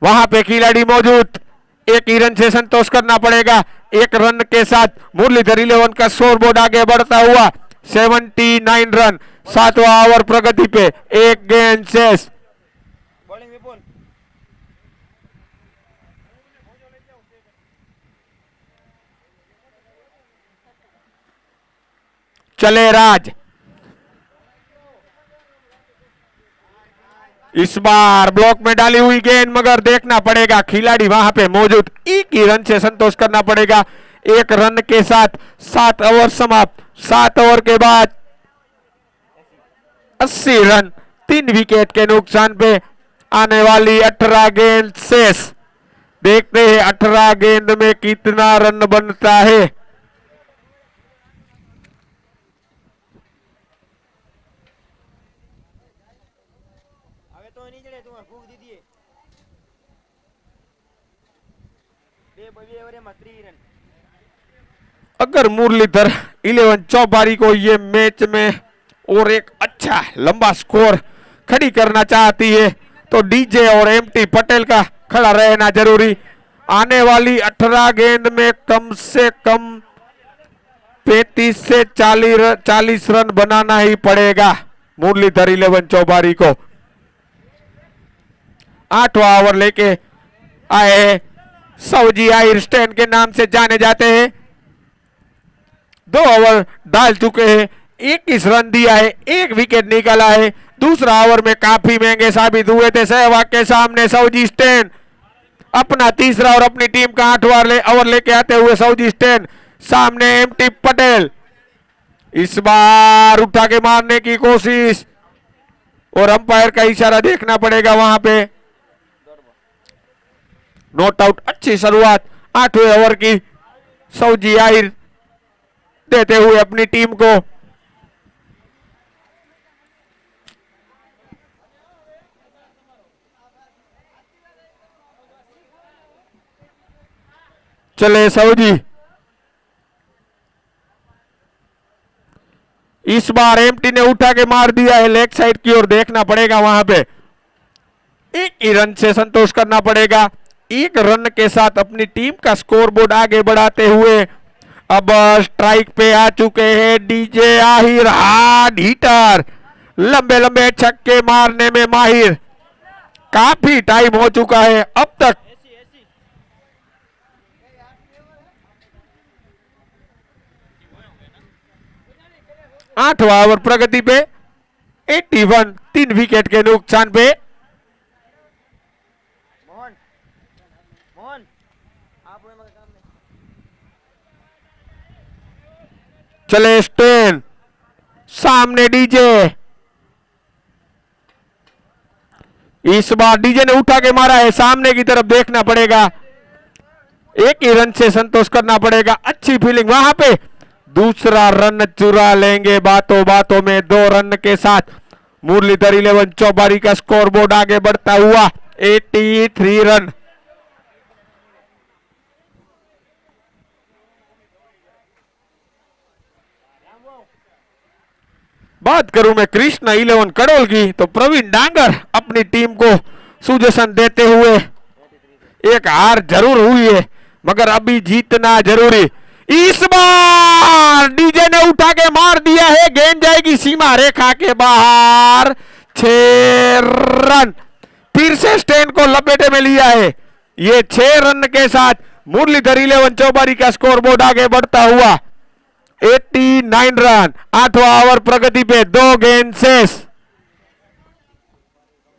वहां पे खिलाड़ी मौजूद. एक ही रन से संतोष करना पड़ेगा. एक रन के साथ मुरलीधर 11 का स्कोर बोर्ड आगे बढ़ता हुआ 79 रन. 7वां ओवर प्रगति पे, एक गेंद शेष. चले राज. इस बार ब्लॉक में डाली हुई गेंद मगर देखना पड़ेगा खिलाड़ी वहां पे मौजूद. एक ही रन से संतोष करना पड़ेगा. एक रन के साथ 7 ओवर समाप्त. 7 ओवर के बाद 80 रन. 3 विकेट के नुकसान पे आने वाली 18 गेंद शेष. देखते हैं 18 गेंद में कितना रन बनता है. अगर मुरलीधर 11 चौबारी को ये मैच में और एक अच्छा लंबा स्कोर खड़ी करना चाहती है तो डीजे और एमटी पटेल का खड़ा रहना जरूरी. आने वाली 18 गेंद में कम से कम 35 से 40 रन बनाना ही पड़ेगा मुरलीधर 11 चौबारी को. 8वां ओवर लेके आए सौजी आहिर, स्टैंड के नाम से जाने जाते हैं. 2 ओवर डाल चुके हैं, 21 रन दिया है, 1 विकेट निकाला है. दूसरा ओवर में काफी महंगे साबित हुए थे सहवाग के सामने. सौजी स्टैंड अपना तीसरा और अपनी टीम का 8वां ओवर लेके आते हुए सौजी स्टैंड सामने एमटी पटेल. इस बार उठा के मारने की कोशिश और अंपायर का इशारा देखना पड़ेगा वहां पे. Not out. अच्छी शुरुआत 8वें ओवर की सौजी आहिर देते हुए अपनी टीम को. चले सौजी. इस बार एमटी ने उठा के मार दिया है लेग साइड की ओर. देखना पड़ेगा वहां पे. एक ही रन से संतोष करना पड़ेगा. एक रन के साथ अपनी टीम का स्कोर बोर्ड आगे बढ़ाते हुए अब स्ट्राइक पे आ चुके हैं डीजे आहिर. हार्ड हिटर, लंबे लंबे छक्के मारने में माहिर. काफी टाइम हो चुका है अब तक. आठवां ओवर प्रगति पे 81, 3 विकेट के नुकसान पे. चले स्टेन सामने डीजे. इस बार डीजे ने उठा के मारा है, सामने की तरफ देखना पड़ेगा. एक ही रन से संतोष करना पड़ेगा. अच्छी फीलिंग वहां पे. दूसरा रन चुरा लेंगे बातों बातों में. 2 रन के साथ मुरलीधर 11 चौबारी का स्कोर बोर्ड आगे बढ़ता हुआ 83 रन. बात करूं मैं कृष्ण 11 कड़ोल की तो प्रवीण डांगर अपनी टीम को सुजशन देते हुए एक हार जरूर हुई है मगर अभी जीतना जरूरी। इस बार डीजे ने उठा के मार दिया है, गेंद जाएगी सीमा रेखा के बाहर। 6 रन फिर से स्टेन को लपेटे में लिया है। ये 6 रन के साथ मुरलीधर 11 चौबारी का स्कोर बोर्ड आगे बढ़ता हुआ 89 रन। 8वां ओवर प्रगति पे 2 गेंद शेष।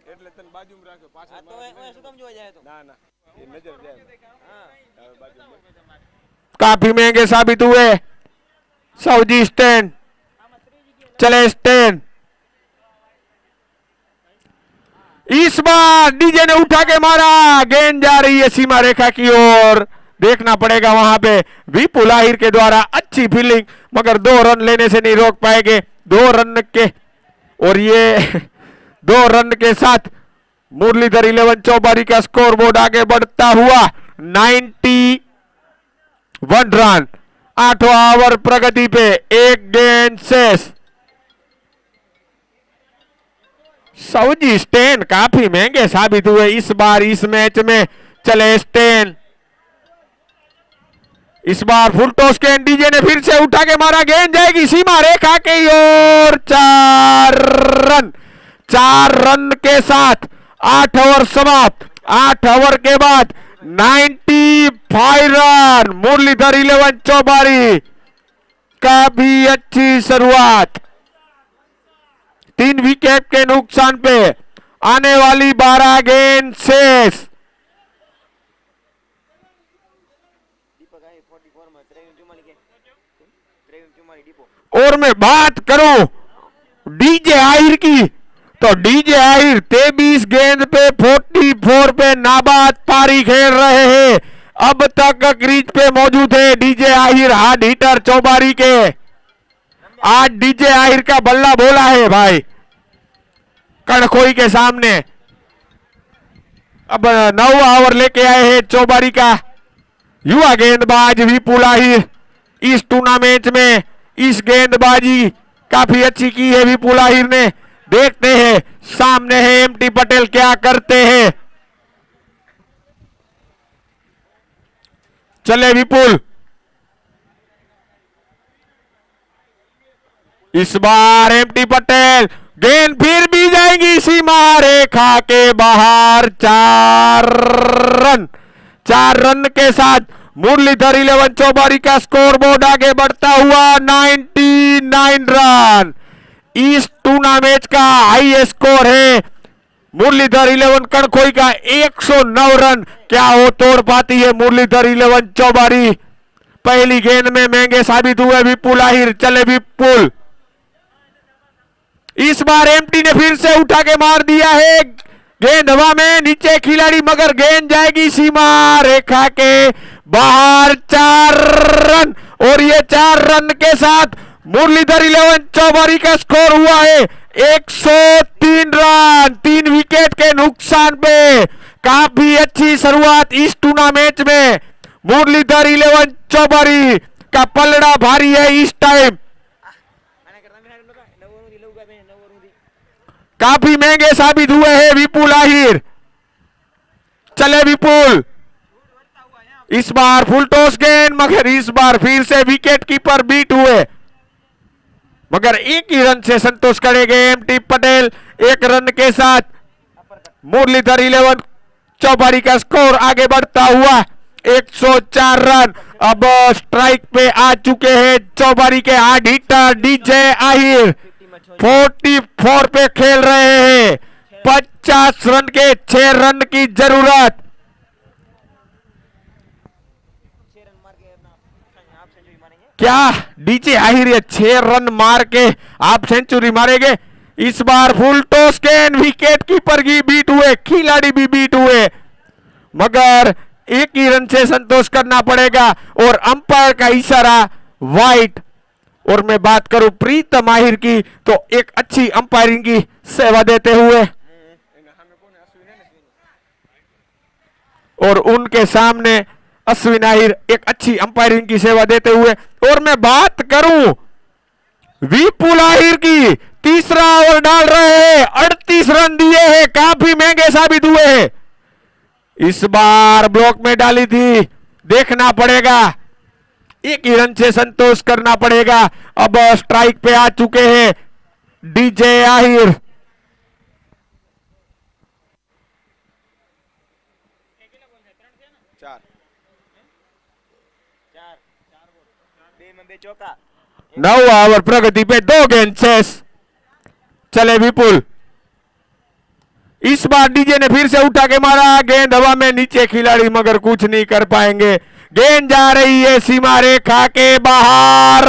એટલે તને બાજુમાં રાખ્યો પાછળ આ તો એ શું કામ જોવા જાય તો ના ના એ નજર જાય હા હવે બાજુમાં काफी महंगे साबित हुए सऊदी स्टेन। चले स्टेन, इस बार डीजे ने उठा के मारा, गेंद जा रही है सीमा रेखा की ओर। देखना पड़ेगा वहां पे विपुल आहिर के द्वारा अच्छी फील्डिंग मगर 2 रन लेने से नहीं रोक पाएंगे। 2 रन के और ये 2 रन के साथ मुरलीधर 11 चौबारी का स्कोर बोर्ड आगे बढ़ता हुआ 91 रन। 8वां ओवर प्रगति पे 1 गेंद शेष। सऊदी स्टेन काफी महंगे साबित हुए इस बार इस मैच में। चले स्टेन, इस बार फुल टॉस गेंद डीजे ने फिर से उठा के मारा, गेंद जाएगी सीमा रेखा की ओर। 4 रन। 4 रन के साथ 8 ओवर समाप्त। 8 ओवर के बाद 95 रन। मुरलीधर 11 चौबारी काफी अच्छी शुरुआत। 3 विकेट के नुकसान पे आने वाली 12 गेंद शेष। दीपक आई 44 में 43 के 43 दीपो। और मैं बात करूं डीजे आहिर की तो डीजे आहिर 23 गेंद पे 44 पे नाबाद पारी खेल रहे हैं। अब तक क्रीज पे मौजूद है डीजे आहिर, हार्ड हिटर चौबारी के। आज डीजे आहिर का बल्ला बोला है भाई कड़खोई के सामने। अब 9वां ओवर लेके आए हैं चौबारी का युवा गेंदबाज विपुल आहिर। इस टूर्नामेंट में इस गेंदबाजी काफी अच्छी की है विपुल आहिर ने। देखते हैं सामने है एमटी पटेल क्या करते हैं। चले विपुल, इस बार एमटी पटेल, गेंद फिर भी जाएगी सीमा रेखा के बाहर। 4 रन। 4 रन के साथ मुरलीधर 11 चौबारी का स्कोर बोर्ड आगे बढ़ता हुआ 99 रन। इस टूर्नामेंट का हाई स्कोर है मुरलीधर 11 कड़खोई का 109 रन। क्या वो तोड़ पाती है मुरलीधर 11 चौबारी। पहली गेंद में महंगे साबित हुए विपुल आहिर। चले विपुल, इस बार एमटी ने फिर से उठा के मार दिया है, गेंद हवा में, नीचे खिलाड़ी मगर गेंद जाएगी सीमा रेखा के बाहर। 4 रन और ये 4 रन के साथ मुरलीधर 11 चौबारी का स्कोर हुआ है 103 रन। 3 विकेट के नुकसान पे काफी अच्छी शुरुआत इस टूर्नामेंट में। मुरलीधर 11 चौबारी का पलड़ा भारी है इस टाइम। काफी महंगे साबित हुए हैं विपुल आहिर। चले विपुल, इस बार फुल टॉस गेंद मगर इस बार फिर से विकेट कीपर बीट हुए मगर 1 ही रन से संतोष करेंगे एमटी पटेल। 1 रन के साथ मुरलीधर 11 चौबारी का स्कोर आगे बढ़ता हुआ 104 रन। अब स्ट्राइक पे आ चुके हैं चौबारी के हार्ड हिटर डीजे आहिर। 44 पे खेल रहे हैं। 50 रन के 6 रन की जरूरत। क्या डीजे आहिर ये 6 रन मार के आप सेंचुरी मारेंगे? इस बार फुल टॉस गेंद, विकेट कीपर की बीट हुए, खिलाड़ी भी बीट हुए मगर 1 ही रन से संतोष करना पड़ेगा और अंपायर का इशारा वाइट। और मैं बात करूं प्रीतम आहिर की तो एक अच्छी अंपायरिंग की सेवा देते हुए और उनके सामने अश्विन आहिर एक अच्छी अंपायरिंग की सेवा देते हुए। और मैं बात करूं विपुल आहिर की तीसरा ओवर डाल रहे हैं, 38 रन दिए हैं, काफी महंगे साबित हुए हैं। इस बार ब्लॉक में डाली थी, देखना पड़ेगा, एक ही रन से संतोष करना पड़ेगा। अब स्ट्राइक पे आ चुके हैं डीजे आहिर। चौका 9 ओवर प्रगति पे 2 गेंद शेष। चले विपुल, इस बार डीजे ने फिर से उठा के मारा, गेंद हवा में, नीचे खिलाड़ी मगर कुछ नहीं कर पाएंगे। गेंद जा रही है सीमा रेखा के बाहर।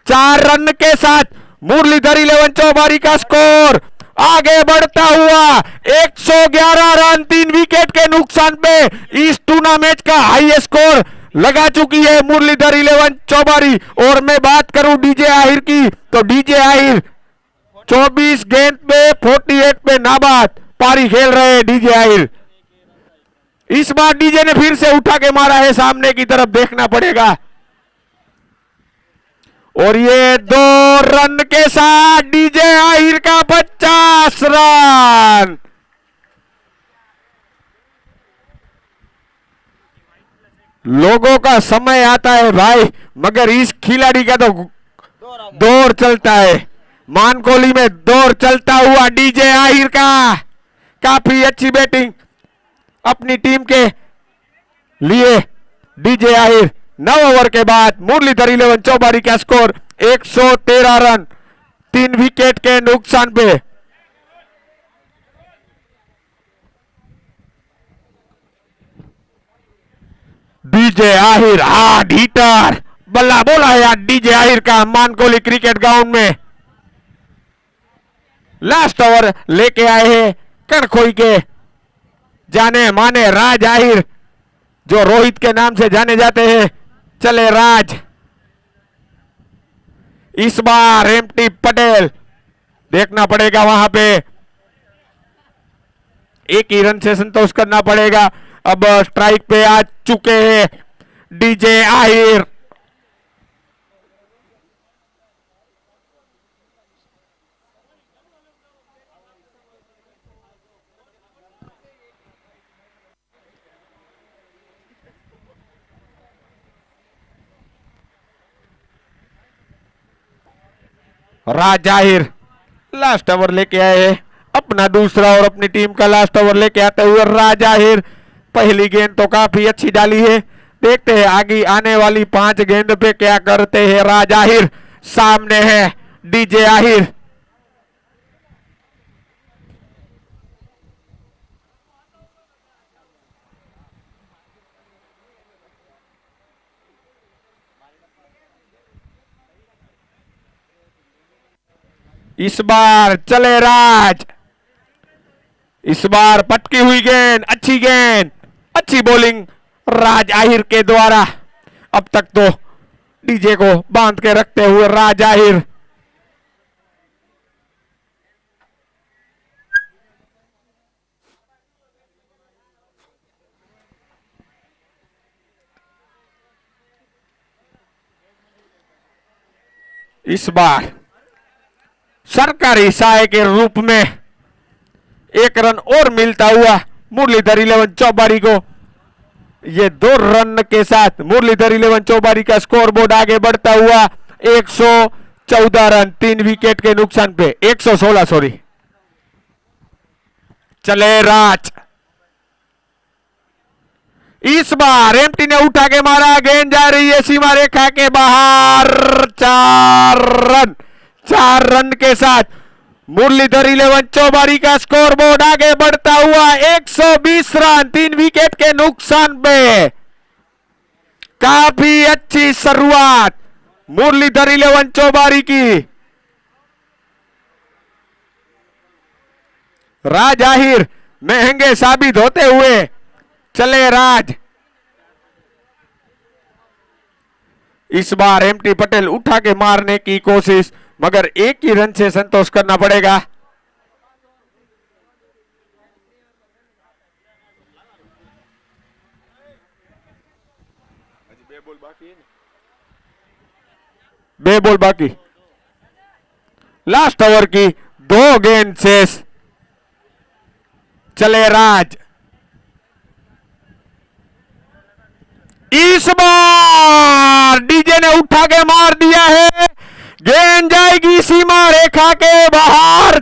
4 रन के साथ मुरलीधर 11 चौबारी का स्कोर आगे बढ़ता हुआ 111 रन 3 विकेट के नुकसान पे इस टूर्नामेंट का हाईएस्ट स्कोर लगा चुकी है मुरलीधर 11 चौबारी। और मैं बात करूं डीजे आहिर की, तो डीजे आहिर 24 गेंद पे 48 पे नाबाद पारी खेल रहे हैं डीजे आहिर। इस बार डीजे ने फिर से उठा के मारा है, सामने की तरफ देखना पड़ेगा। और ये 2 रन के साथ डीजे आहिर का 50 रन। लोगों का समय आता है भाई, मगर इस खिलाड़ी का तो दौर चलता है। मानकोली में दौर चलता हुआ डीजे आहिर का, काफी अच्छी बैटिंग अपनी टीम के लिए। डीजे आहिर 9 ओवर के बाद मुरलीधर 11 चौबारी का स्कोर 113 रन 3 विकेट के नुकसान पे। डीजे आहिर हार्ड हिटर, बल्ला बोला है यार डीजे आहिर का मानकोली क्रिकेट ग्राउंड में। लास्ट ओवर लेके आए हैं कणखोई के जाने माने राज आहिर, जो रोहित के नाम से जाने जाते हैं। चले राज, इस बार एमटी पटेल, देखना पड़ेगा वहां पे, एक ही रन से संतोष करना पड़ेगा। अब स्ट्राइक पे आ चुके हैं डीजे आहिर। राज आहिर लास्ट ओवर लेके आए हैं, अपना दूसरा और अपनी टीम का लास्ट ओवर लेके आते हुए राज आहिर। पहली गेंद तो काफी अच्छी डाली है, देखते हैं आगे आने वाली 5 गेंद पे क्या करते हैं राज आहिर। सामने है डीजे आहिर। इस बार चले राज, इस बार पटकी हुई गेंद, अच्छी गेंद, अच्छी बॉलिंग राज आहिर के द्वारा। अब तक तो डीजे को बांध के रखते हुए राज आहिर। इस बार सरकारी सहाय के रूप में 1 रन और मिलता हुआ मुरलीधर 11 चौबारी को। ये 2 रन के साथ मुरलीधर 11 चौबारी का स्कोर बोर्ड आगे बढ़ता हुआ 114 रन 3 विकेट के नुकसान पे, 116 सॉरी। चले राज, इस बार एमटी ने उठा के मारा, गेंद जा रही है सीमा रेखा के बाहर। 4 रन के साथ मुरलीधर 11 चौबारी का स्कोर बोर्ड आगे बढ़ता हुआ 120 रन 3 विकेट के नुकसान पे। काफी अच्छी शुरुआत मुरलीधर 11 चौबारी की। राज आहिर महंगे साबित होते हुए चले राज। इस बार एमटी पटेल उठा के मारने की कोशिश, मगर एक ही रन से संतोष करना पड़ेगा। बे बॉल बाकी। लास्ट ओवर की 2 गेंद शेष। चले राज। इस बार डीजे ने उठा के मार दिया है, गेंद जाएगी सीमा रेखा के बाहर।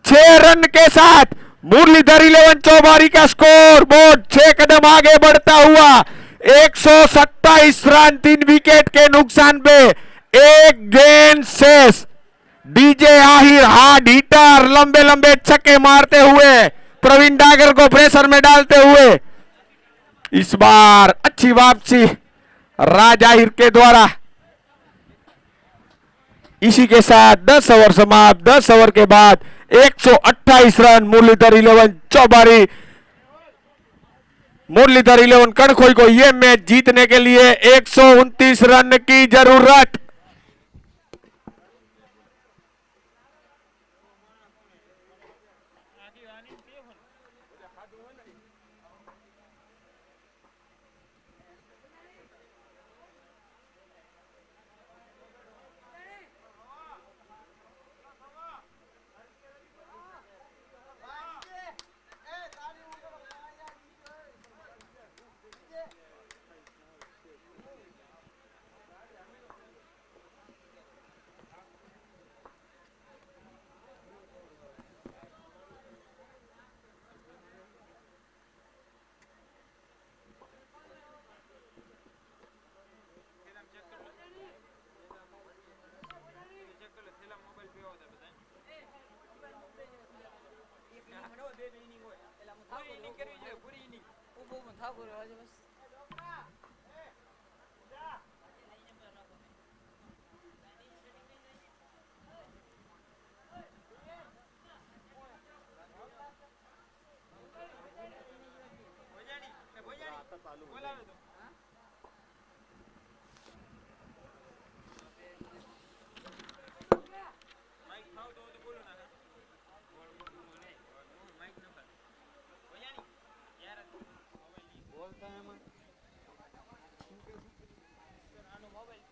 6 रन के साथ मुरलीधर 11 चौबारी का स्कोर बोर्ड 6 कदम आगे बढ़ता हुआ 127 रन 3 विकेट के नुकसान पे 1 गेंद शेष। डीजे आहिर हार्ड हिटर लंबे लंबे छक्के मारते हुए प्रवीण डागर को प्रेशर में डालते हुए इस बार अच्छी वापसी राज आहिर के द्वारा। इसी के साथ 10 ओवर समाप्त। 10 ओवर के बाद 128 रन मुरलीधर 11 चौबारी। मुरलीधर 11 कणखोई को यह मैच जीतने के लिए 129 रन की जरूरत।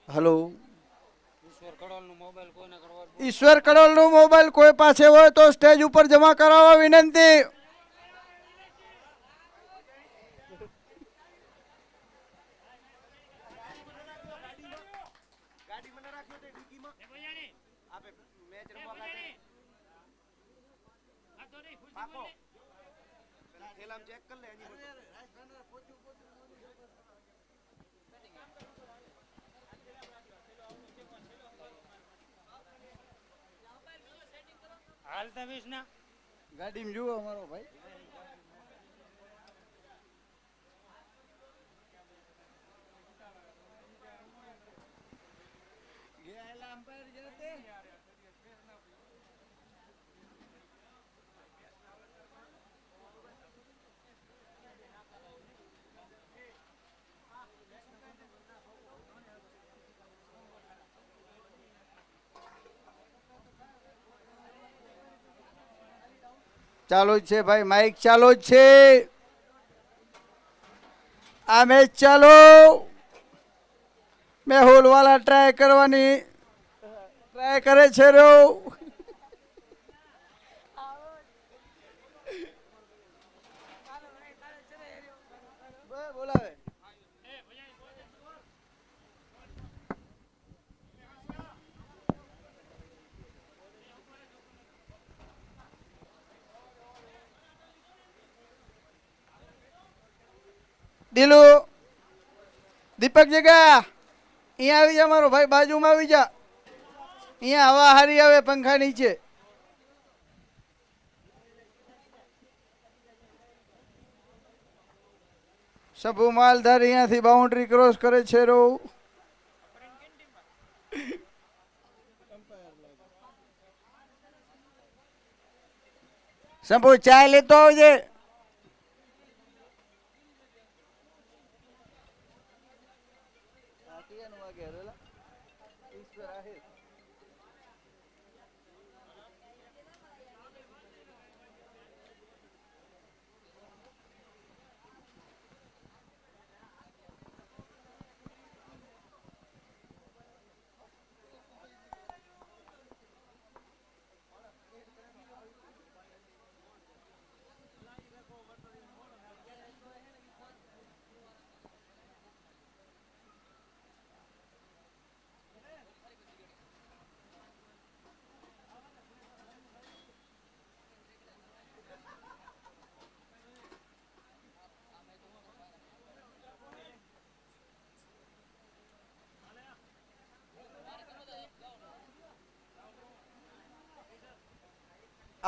हेलो ईश्वर कड़ोल नो मोबाइल कोई पासे हो तो स्टेज ऊपर जमा करावा विनंती। गाड़ी में जुओ हमारो भाई। ચાલુ જ છે ભાઈ, માઇક ચાલુ જ છે। આ મેચ ચાલો। મેહુલ વાલા ટ્રાય કરવાની ટ્રાય કરે છે રો। બોલાવે દિલુ દીપક જગા અહીંયા આવી જા મારો ભાઈ, બાજુમાં આવી જા। અહીંયા હવા હારી આવે પંખા નીચે। સબુ માલધાર અહીંયાથી બાઉન્ડ્રી ક્રોસ કરે છે રો। શંભુ ચાય લેતો આવજે।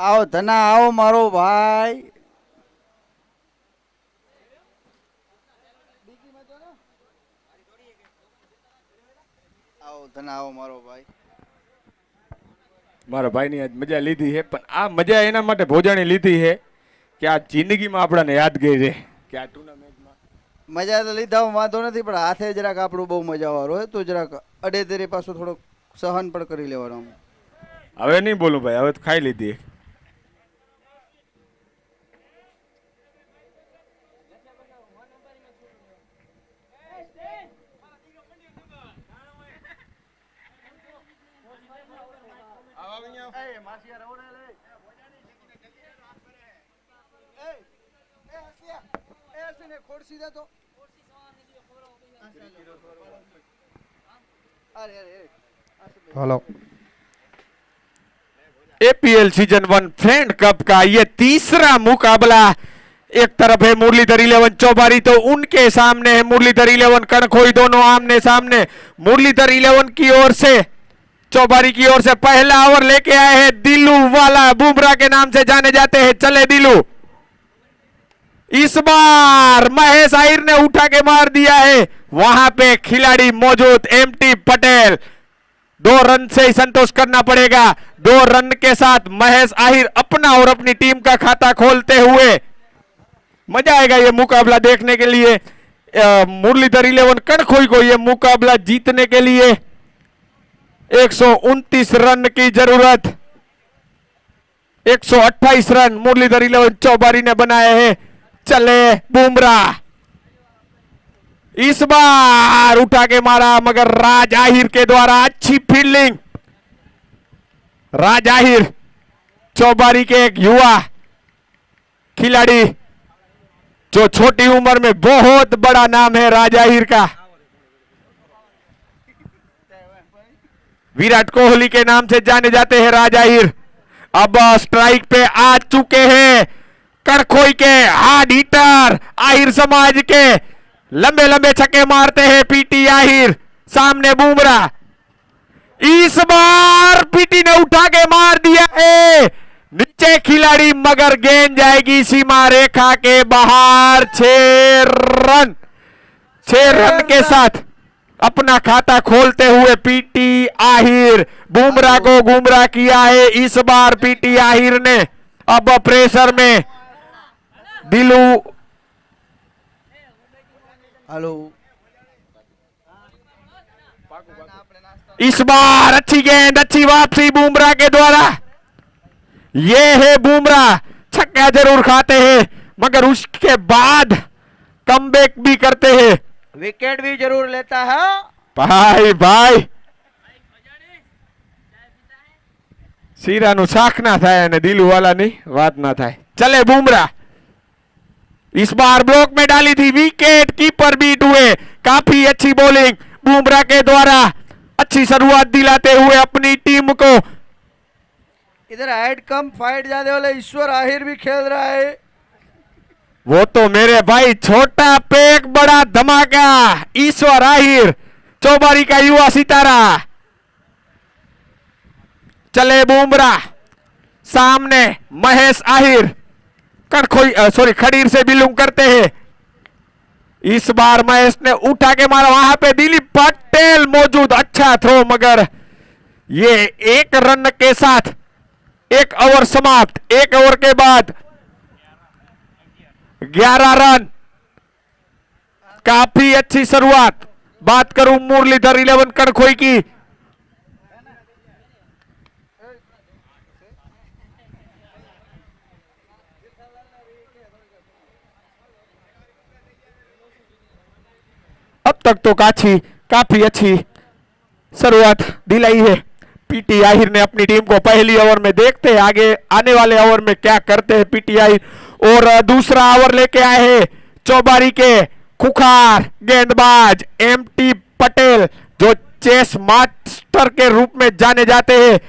आओ धना आओ मारो भाई आओ धना आओ मारो भाई મારા ભાઈની આજ મજા લીધી છે પણ આ મજા એના માટે ભોજાણી લીધી છે કે આ જિંદગીમાં આપણાને યાદગીરી રહે કે આ ટુર્નામેન્ટમાં મજા તો લીધા વાંધો નથી પણ હાથે જરાક આપણું બહુ મજા વાળો હોય તો જરાક અડેધેરે પાછું થોડુંક સહન પણ કરી લેવાનું હવે નહીં બોલું ભાઈ હવે તો ખાઈ લીધી hello APL season 1 friend cup का ये तीसरा मुकाबला एक तरफ है मुरलीधर 11 चौबारी तो उनके सामने है मुरलीधर 11 कणखोई दोनों आमने सामने मुरलीधर 11 की ओर से चौबारी की ओर से पहला ओवर लेके आए हैं दिलू वाला बुमराह के नाम से जाने जाते हैं चले दिलू इस बार महेश आहिर ने उठा के मार दिया है वहां पे खिलाड़ी मौजूद एमटी पटेल 2 रन से ही संतोष करना पड़ेगा 2 रन के साथ महेश आहिर अपना और अपनी टीम का खाता खोलते हुए मजा आएगा ये मुकाबला देखने के लिए मुरलीधर 11 कणखोई को ये मुकाबला जीतने के लिए 129 रन की जरूरत 128 रन मुरलीधर 11 चौबारी ने बनाए हैं चले बुमराह इस बार उठा के मारा मगर राज आहिर के द्वारा अच्छी फील्डिंग राज आहिर चौबारी के एक युवा खिलाड़ी जो छोटी उम्र में बहुत बड़ा नाम है राज आहिर का विराट कोहली के नाम से जाने जाते हैं राज आहिर अब स्ट्राइक पे आ चुके हैं कणखोई के हार्ड हिटर आहिर समाज के लंबे लंबे छक्के मारते हैं पीटी आहिर सामने बुमराह इस बार पीटी ने उठा के मार दिया है नीचे खिलाड़ी मगर गेंद जाएगी सीमा रेखा के बाहर 6 रन के साथ अपना खाता खोलते हुए पीटी आहिर बुमराह को गुमराह किया है इस बार पीटी आहिर ने अब प्रेशर में दिलू हेलो इस बार अच्छी गेंद अच्छी वापसी बुमराह के द्वारा ये है बुमराह छक्का जरूर खाते हैं मगर उसके बाद कमबैक भी करते हैं विकेट भी जरूर लेता है भाई भाई સીરાનું શાખ ના થાય અને દિલુ વાલાની વાત ના થાય ચલે बुमराह इस बार ब्लॉक में डाली थी विकेट कीपर बीट हुए काफी अच्छी बॉलिंग बुमराह के द्वारा अच्छी शुरुआत दिलाते हुए अपनी टीम को इधर हाइट कम फाइट ज्यादा वाले ईश्वर आहिर भी खेल रहा है वो तो मेरे भाई छोटा पेक बड़ा धमाका ईश्वर आहिर चौबारी का युवा सितारा चले बुमराह सामने महेश आहिर कणखोई सॉरी खडीर से बिलोंग करते हैं इस बार महेश ने उठा के मारा वहां पे दिलीप पटेल मौजूद अच्छा थ्रो मगर ये 1 रन के साथ 1 ओवर समाप्त 1 ओवर के बाद 11 रन काफी अच्छी शुरुआत बात करूं मुरलीधर 11 कणखोई की अब तक तो काफी अच्छी शुरुआत दिलाई है पीटी आहिर ने अपनी टीम को पहली ओवर में देखते हैं आगे आने वाले ओवर में क्या करते हैं पीटी आहिर और दूसरा ओवर लेके आए हैं चौबारी के खुखार गेंदबाज एमटी पटेल जो चेस मास्टर के रूप में जाने जाते हैं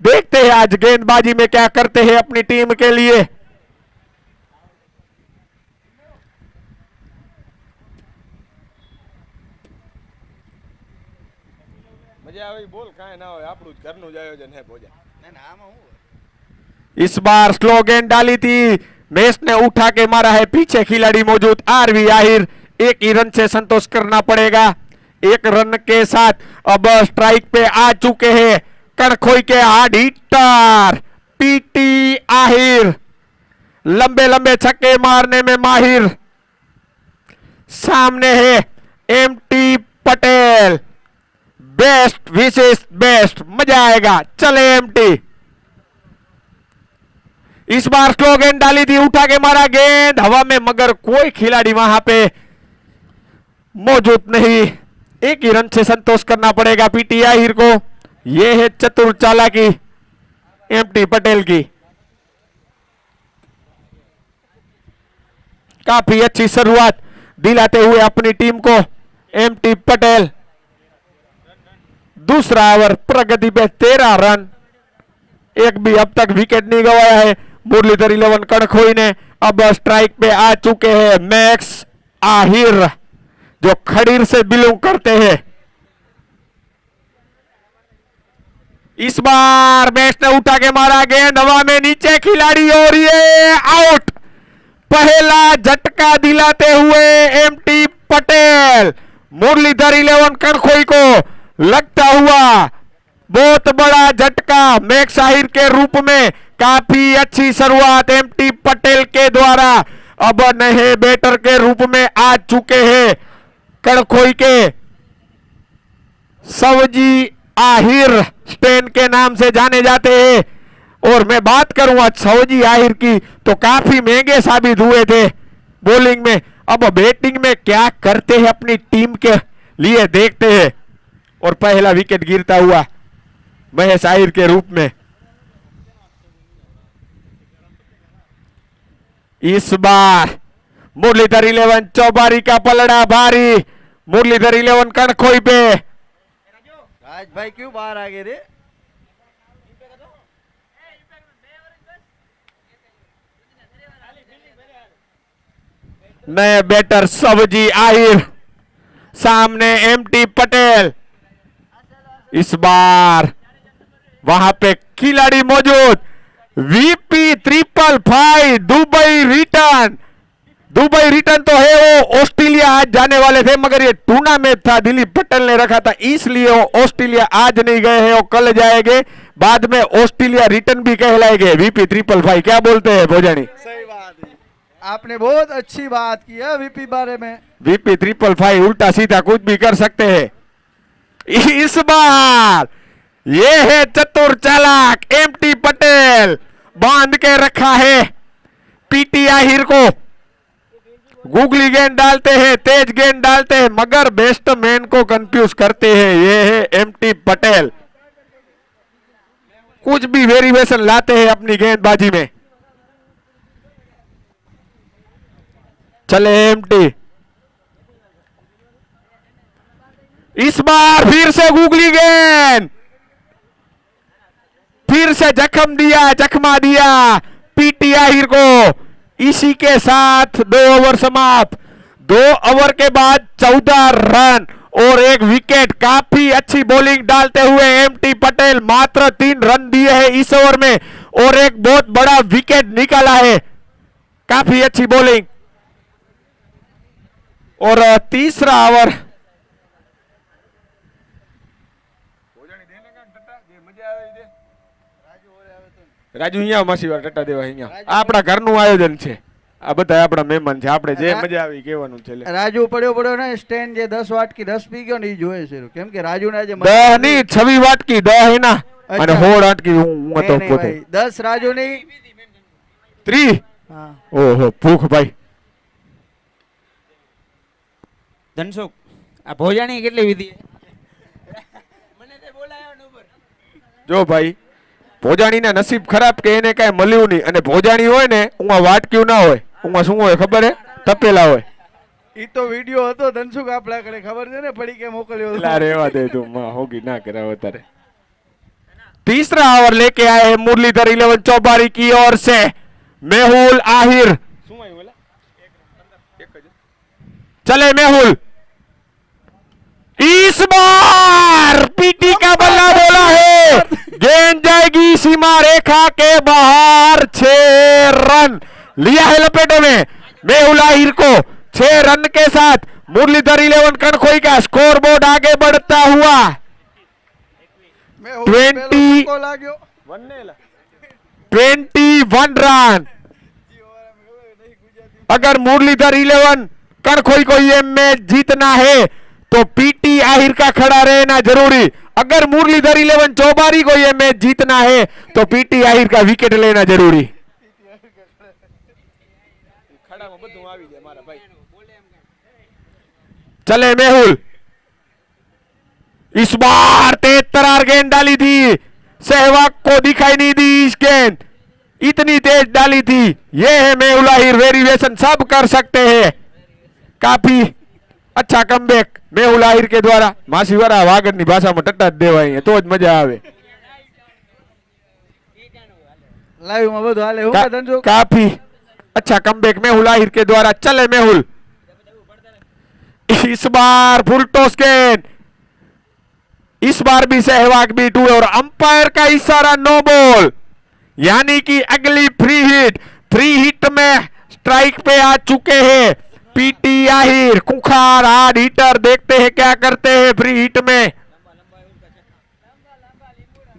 देखते हैं आज गेंदबाजी में क्या करते हैं अपनी टीम के लिए મજા આવે બોલ કાંઈ ના હોય આપણું જ ઘરનું જ આયોજન હે ભોજા इस बार स्लो गेंद डाली थी, मैच ने उठा के मारा है, पीछे खिलाड़ी मौजूद आरवी आहिर, एक ही रन से संतोष करना पड़ेगा। एक रन के साथ अब स्ट्राइक पे आ चुके हैं कड़खोई के हार्ड हिटर पीटी आहिर, लंबे लंबे छक्के मारने में माहिर। सामने है एमटी पटेल, बेस्ट विशेष बेस्ट, मजा आएगा। चले एमटी। इस बार स्लो गेंद डाली थी, उठा के मारा गेंद हवा में, मगर कोई खिलाड़ी वहां पे मौजूद नहीं। एक ही रन से संतोष करना पड़ेगा पीटी आहिर को। यह है चतुर चालाकी एमटी पटेल की। काफी अच्छी शुरुआत दिलाते हुए अपनी टीम को एमटी पटेल। दूसरा ओवर प्रगति पे 13 रन, एक भी अब तक विकेट नहीं गवाया है मुरलीधर 11 कड़खोई ने। अब स्ट्राइक पे आ चुके हैं मैक्स आहिर, जो खड़ीर से बिलोंग करते हैं। इस बार मैच ने उठा के मारा गेंद हवा में, नीचे खिलाड़ी और ये आउट। पहला झटका दिलाते हुए एमटी पटेल मुरलीधर 11 कड़खोई को लगता हुआ बहुत बड़ा झटका मैक्स आहिर के रूप में। काफी अच्छी शुरुआत एमटी पटेल के द्वारा। अब नए बैटर के रूप में आ चुके हैं कड़खोई के सवजी आहिर, स्टेन के नाम से जाने जाते हैं। और मैं बात करूं आज सवजी आहिर की तो काफी महंगे साबित हुए थे बॉलिंग में। अब बैटिंग में क्या करते हैं अपनी टीम के लिए देखते हैं। और पहला विकेट गिरता हुआ महेश आहिर के रूप में। इस बार मुरलीधर 11 चौबारी का पलड़ा भारी, मुरलीधर 11 कड़खोई पे। राज भाई क्यों बाहर आ गए रे? नए बैटर सवजी आहिर, सामने एमटी पटेल। इस बार वहां पे खिलाड़ी मौजूद, VP 555 Dubai return. Dubai return तो है, वो ऑस्ट्रेलिया आज जाने वाले थे, मगर ये टूर्नामेंट था दिलीप पटेल ने रखा था, इसलिए वो ऑस्ट्रेलिया आज नहीं गए हैं, वो कल जाएंगे। बाद में ऑस्ट्रेलिया रिटर्न भी कहलाएंगे। वीपी 555 क्या बोलते हैं भोजानी? सही बात है, आपने बहुत अच्छी बात की है वीपी बारे में। वीपी 555 उल्टा सीधा कुछ भी कर सकते हैं। इस बार ये है चतुर चालाक एमटी पटेल, बांध के रखा है पीटी आहिर को। गूगली गेंद डालते हैं, तेज गेंद डालते हैं, मगर बैट्समैन को कंफ्यूज करते हैं। ये है एमटी पटेल, कुछ भी वेरिएशन लाते हैं अपनी गेंदबाजी में। चले एमटी। इस बार फिर से गूगली गेंद, फिर से जख्मा दिया पीटी आहिर को। इसी के साथ 2 ओवर समाप्त। 2 ओवर के बाद 14 रन और 1 विकेट। काफी अच्छी बॉलिंग डालते हुए एमटी पटेल मात्र 3 रन दिए हैं इस ओवर में और एक बहुत बड़ा विकेट निकाला है। काफी अच्छी बॉलिंग। और तीसरा ओवर રાજુ અહીંયા માસીવાર ટટા દેવા અહીંયા આપણા ઘરનું આયોજન છે, આ બધા આપણા મહેમાન છે, આપણે જે મજા આવી કહેવાનું છે। રાજુ પડ્યો ને સ્ટેન્ડ જે 10 વાટકી રસ પી ગયો ને એ જોયે છે, કેમ કે રાજુ ને આજે 10 ની 6 વાટકી 10 એના અને 16 વાટકી હું હતો પોતે 10 રાજુ ની 3। હા ઓહો ભૂખ ભાઈ। ધનસુખ આ ભોજાણી કેટલી વિધિ મને તે બોલાયો ને ઉપર જો ભાઈ ભોજાણીના નસીબ ખરાબ કે એને કાંઈ મળ્યું નહીં, અને ભોજાણી હોય ને ઉમાં વાટક્યું ના હોય, ઉમાં શું હોય ખબર હે? તપેલા હોય। ઈ તો વિડિયો હતો ધનસુખ આપડા કરે ખબર છે ને, પડી કે મોકલ્યો લા રેવા દે તું, માં હોગી ના કરાવ તારે। तीसरा ओवर लेके आए हैं मुरलीधर 11 चौबारी की ओर से मेहुल आहिर। चले मेहुल। इस बार पीटी का बल्ला बोला है, गेंद जाएगी सीमा रेखा के बाहर। 6 रन लिया है लपेटे में मेहुल आहिर को। 6 रन के साथ मुरलीधर 11 कणखोई का स्कोर बोर्ड आगे बढ़ता हुआ। મેહુલ 20 પેલો છક્કો લાગ્યો. 21 रन। अगर मुरलीधर 11 कणखोई को ये मैच जीतना है तो पीटी आहिर का खड़ा रहना जरूरी। अगर मुरलीधर 11 चौबारी को ये मैच जीतना है तो पीटी आहिर का विकेट लेना जरूरी। ખડામાં બધું આવી જાય મારા ભાઈ. चले मेहुल। इस बार तेज तरार गेंद डाली थी, सहवाग को दिखाई नहीं दी। इस गेंद इतनी तेज डाली थी। ये है मेहुल आहिर, वेरिएशन सब कर सकते हैं। काफी अच्छा कमबैक मेहुल आहिर के द्वारा। मासीवारा वागड़नी भाषाમાં ટટ્ટા જ દેવાય તો જ મજા આવે। લાઈવમાં બધું હાલે. હું કે ધનસુખ? काफी अच्छा कमबैक मेहुल आहिर के द्वारा। चले मेहुल। इस बार फुल टॉस गेंद, इस बार भी सहवाग बीट हुए और अंपायर का इशारा नो बॉल, यानी कि अगली फ्री हिट में स्ट्राइक पे आ चुके हैं PT Ahir. Cooker hard hitter, देखते हैं क्या करते हैं फ्री हिट में।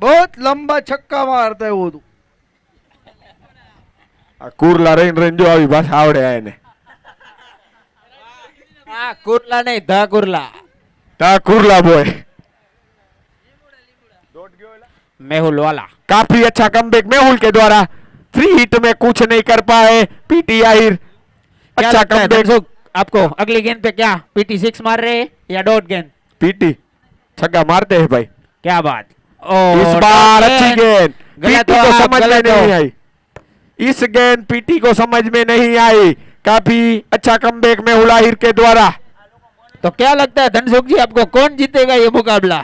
बहुत लंबा छक्का मारता है वो तो. કુરલા રહીને રહીને જો આવી ભાષા આવડે આ એને। આ કુરલા નહીં, ધ કુરલા। તા કુરલા બોય। મેહુલ વાला। काफी अच्छा कमबैक मेहुल के द्वारा। फ्री हिट में कुछ नहीं कर पाए पीटी आहिर। क्या अच्छा लगता है कमबैक। धनसुख आपको अगली गेंद पे क्या पीटी 6 मार रहे हैं या डॉट गेंद? पीटी छक्का मारते हैं भाई। क्या बात। इस बार अच्छी गेंद गलत पीटी हो को आप, समझ में गलत हो। नहीं आई। इस गेंद पीटी को समझ में नहीं आई। काफी अच्छा कमबैक मेहुल आहिर के द्वारा। तो क्या लगता है धनसुख जी आपको कौन जीतेगा ये मुकाबला?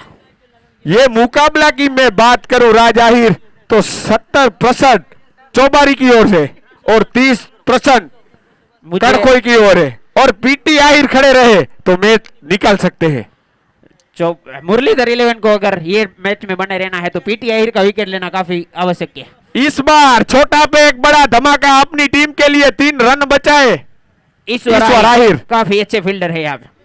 ये मुकाबला की मैं बात करूं राज आहिर तो 70% चौबारी की ओर से और 30% कणखोई की ओर है। और पीटी आहिर खड़े रहे तो मैच निकाल सकते हैं। मुरलीधर 11 को अगर ये मैच में बने रहना है तो पीटी आहिर का विकेट लेना काफी आवश्यक है। इस बार छोटा पे एक बड़ा धमाका अपनी टीम के लिए। 3 रन बचाए ईश्वर आहिर। काफी अच्छे फील्डर है यहाँ पे।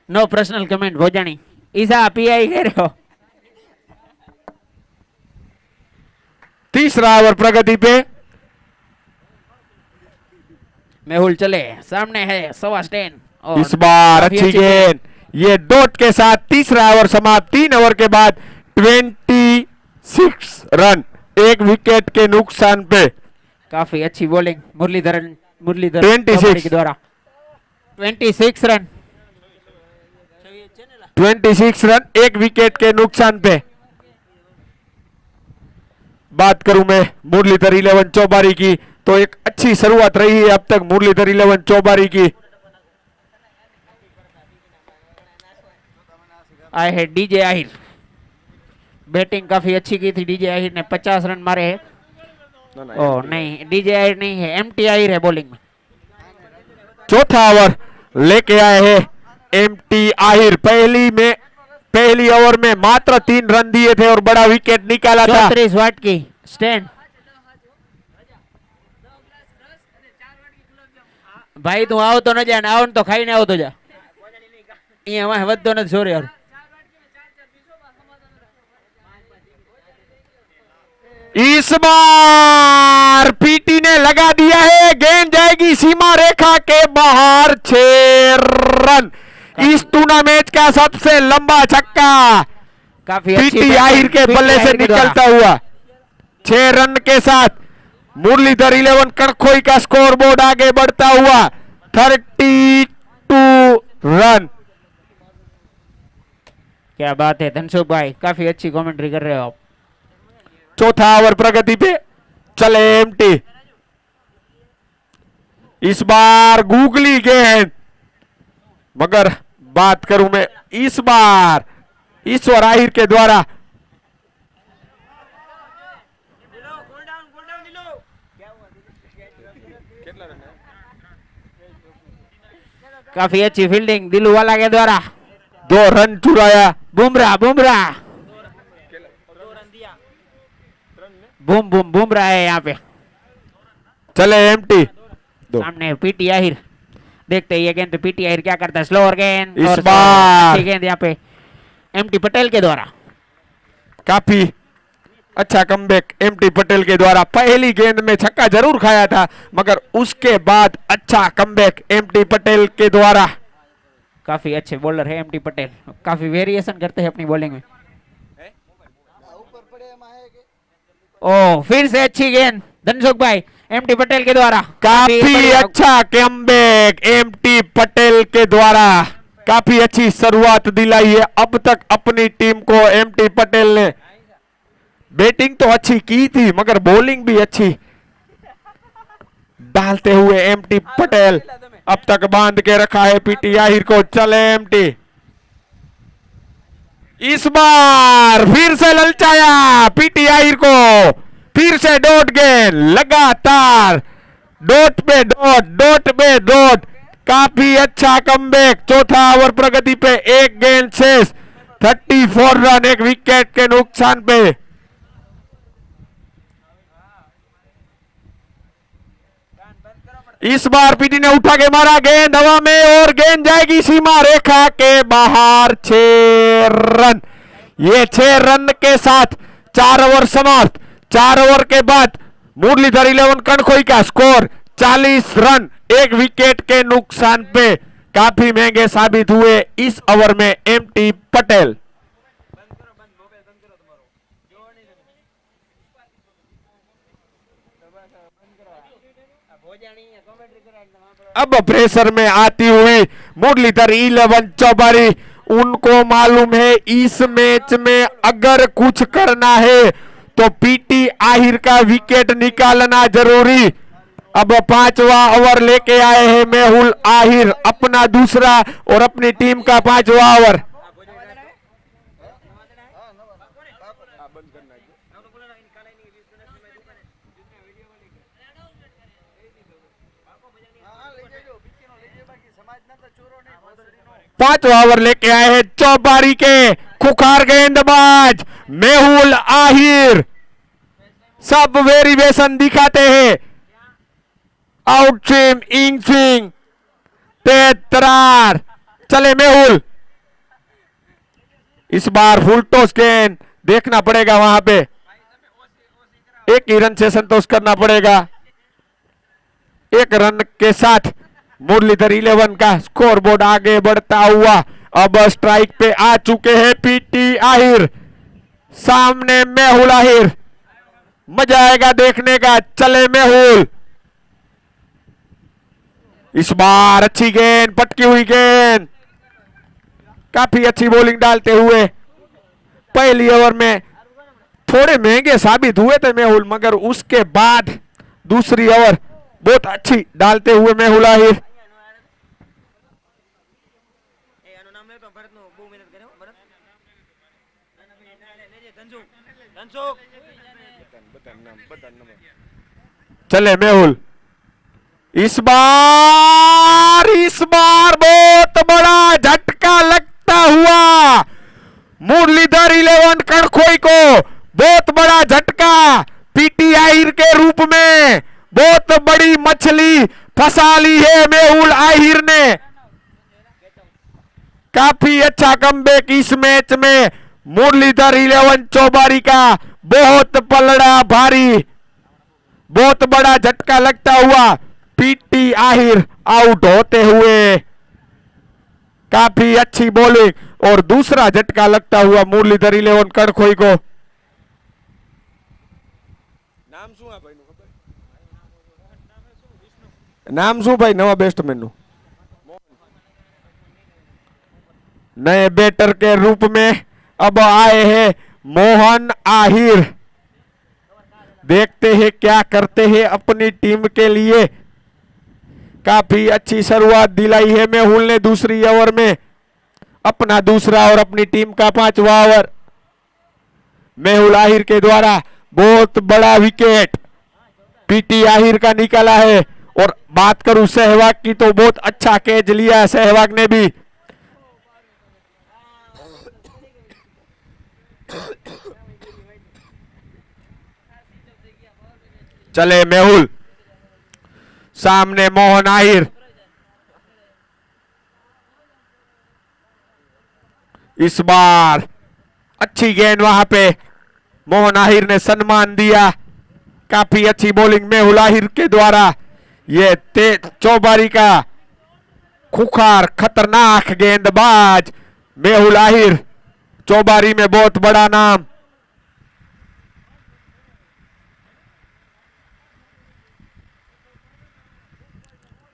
No personal comment Bhojani. ईसा पीआई कह रहे हो। तीसरा ओवर प्रगति पे। मेहुल चले, सामने है सवा स्टैन। और इस बार काफी अच्छी गेंद, ये डॉट के साथ तीसरा ओवर समाप्त। 3 ओवर के बाद 26 रन, 1 विकेट के नुकसान पे। काफी अच्छी बॉलिंग मुरलीधर 26 के द्वारा। 26 रन, 26 रन, 1 विकेट के नुकसान पे। बात करूं मैं मुरलीधर 11 चौबारी की तो एक अच्छी शुरुआत रही है अब तक मुरलीधर 11 चौबारी की। आए है डीजे आहिर। बैटिंग काफी अच्छी की थी डीजे आहिर ने, 50 रन मारे हैं। ओ नहीं, डीजे आहिर नहीं है, एमटी आहिर है बॉलिंग में। चौथा ओवर लेके आए हैं एमटी आहिर। पहली ओवर में मात्र 3 रन दिए थे और बड़ा विकेट निकाला था। 34 वाट की स्टैंड। भाई तू आओ तो न जा, आओ तो खाई ने आओ तो जा। ये हमारे वद्दो न छोरे यार। इस बार पीटी ने लगा दिया है, गेंद जाएगी सीमा रेखा के बाहर। 6 रन, इस टूर्नामेंट का सबसे लंबा छक्का काफी अच्छी पीटी आहिर के बल्ले से निकलता हुआ। 6 रन के साथ मुरलीधर 11 कणखोई का स्कोर बोर्ड आगे बढ़ता हुआ 32 रन। क्या बात है धनसुख भाई, काफी अच्छी कमेंट्री कर रहे हो आप। चौथा ओवर प्रगति पे। चले एमटी। इस बार गूगली गेंद, मगर बात करूं मैं इस बार ईश्वर आहिर के द्वारा। काफी अच्छी फील्डिंग दिलूवाला के द्वारा। 2 रन चुराया। बुमराह बूम बूम बूम रहा है यहाँ पे। चले एमटी दो। सामने पीटी आहिर, देखते हैं ये गेंद पे पीटी आहिर क्या करता है। स्लोअर गेंद इस और बार अच्छी गेंद यहाँ पे एमटी पटेल के द्वारा। काफी अच्छा कमबैक एमटी पटेल के द्वारा। पहली गेंद में छक्का जरूर खाया था, मगर उसके बाद अच्छा कमबैक एमटी पटेल के द्वारा। काफी अच्छे बॉलर है एमटी पटेल, काफी वेरिएशन करते हैं अपनी बॉलिंग में। ओ फिर से अच्छी गेंद धनसुख भाई एमटी पटेल के द्वारा। काफी अच्छा कमबैक एमटी पटेल के द्वारा। काफी अच्छी शुरुआत दिलाई है अब तक अपनी टीम को एमटी पटेल ने। बैटिंग तो अच्छी की थी, मगर बॉलिंग भी अच्छी डालते हुए एमटी पटेल अब तक बांध के रखा है पीटी आहिर को। चले एमटी, इस बार फिर से ललचाया पीटी आहिर को। फिर से डॉट गेंद, लगातार डॉट पे डॉट, डॉट पे डॉट। काफी अच्छा कमबैक। चौथा ओवर प्रगति पे, एक गेंद शेष, 34 रन, एक विकेट के नुकसान पे। इस बार पीटी ने उठा के मारा, गेंद हवा में और गेंद जाएगी सीमा रेखा के बाहर। 6 रन। ये 6 रन के साथ 4 ओवर समाप्त। 4 ओवर के बाद मुरलीधर 11 कणखोई का स्कोर 40 रन, एक विकेट के नुकसान पे। काफी महंगे साबित हुए इस ओवर में एमटी पटेल। अब प्रेशर में आती हुई मुरलीधर 11 चौबारी। उनको मालूम है इस मैच में अगर कुछ करना है तो पीटी आहिर का विकेट निकालना जरूरी। अब 5वां ओवर लेके आए हैं मेहुल आहिर, अपना दूसरा और अपनी टीम का 5वां ओवर। पांचवा ओवर लेके आए हैं चौबारी के खुखार गेंदबाज मेहुल आहिर। सब वेरिएशन दिखाते हैं, आउट स्विंग, इन स्विंग, तेज तरार। चले मेहुल, इस बार फुल टॉस गेंद देखना पड़ेगा वहां पे। एक ही रन से संतोष करना पड़ेगा। एक रन के साथ मुरलीधर 11 का स्कोर बोर्ड आगे बढ़ता हुआ अब स्ट्राइक पे आ चुके हैं पीटी आहिर। सामने मेहुल आहिर, मजा आएगा देखने का। चले मेहुल, इस बार अच्छी गेंद, पटकी हुई गेंद। काफी अच्छी बॉलिंग डालते हुए पहली ओवर में थोड़े महंगे साबित हुए थे मेहुल, मगर उसके बाद दूसरी ओवर बहुत अच्छी डालते हुए मेहुल आहिर। चले मेहुल, इस बार बहुत बड़ा झटका लगता हुआ मुरलीधर 11 कणखोई को। बहुत बड़ा झटका पीटी आहिर के रूप में। बहुत बड़ी मछली फंसा ली है मेहुल आहिर ने। काफी अच्छा कमबैक इस मैच में मुरलीधर 11 चौबारी का। बहुत पलड़ा भारी, बहुत बड़ा झटका लगता हुआ पीटी आहिर आउट होते हुए। काफी अच्छी बॉलिंग और दूसरा झटका लगता हुआ मुरलीधर 11 कणखोई को। નામ શું આ ભાઈનું ખબર? नाम शू भाई नवा बैट्समैन नु? नए बैटर के रूप में अब आए हैं मोहन आहिर। देखते हैं क्या करते हैं अपनी टीम के लिए। काफी अच्छी शुरुआत दिलाई है मेहुल ने दूसरी ओवर में। अपना दूसरा और अपनी टीम का 5वां ओवर मेहुल आहिर के द्वारा बहुत बड़ा विकेट पीटी आहिर का निकाला है। और बात करूं सहवाग की तो बहुत अच्छा कैच लिया सहवाग ने भी। चले मेहुल, सामने मोहन आहिर, इस बार अच्छी गेंद वहां पे मोहन आहिर ने सम्मान दिया। काफी अच्छी बॉलिंग मेहुल आहिर के द्वारा। ये चौबारी का खुखार खतरनाक गेंदबाज मेहुल आहिर, चौबारी में बहुत बड़ा नाम।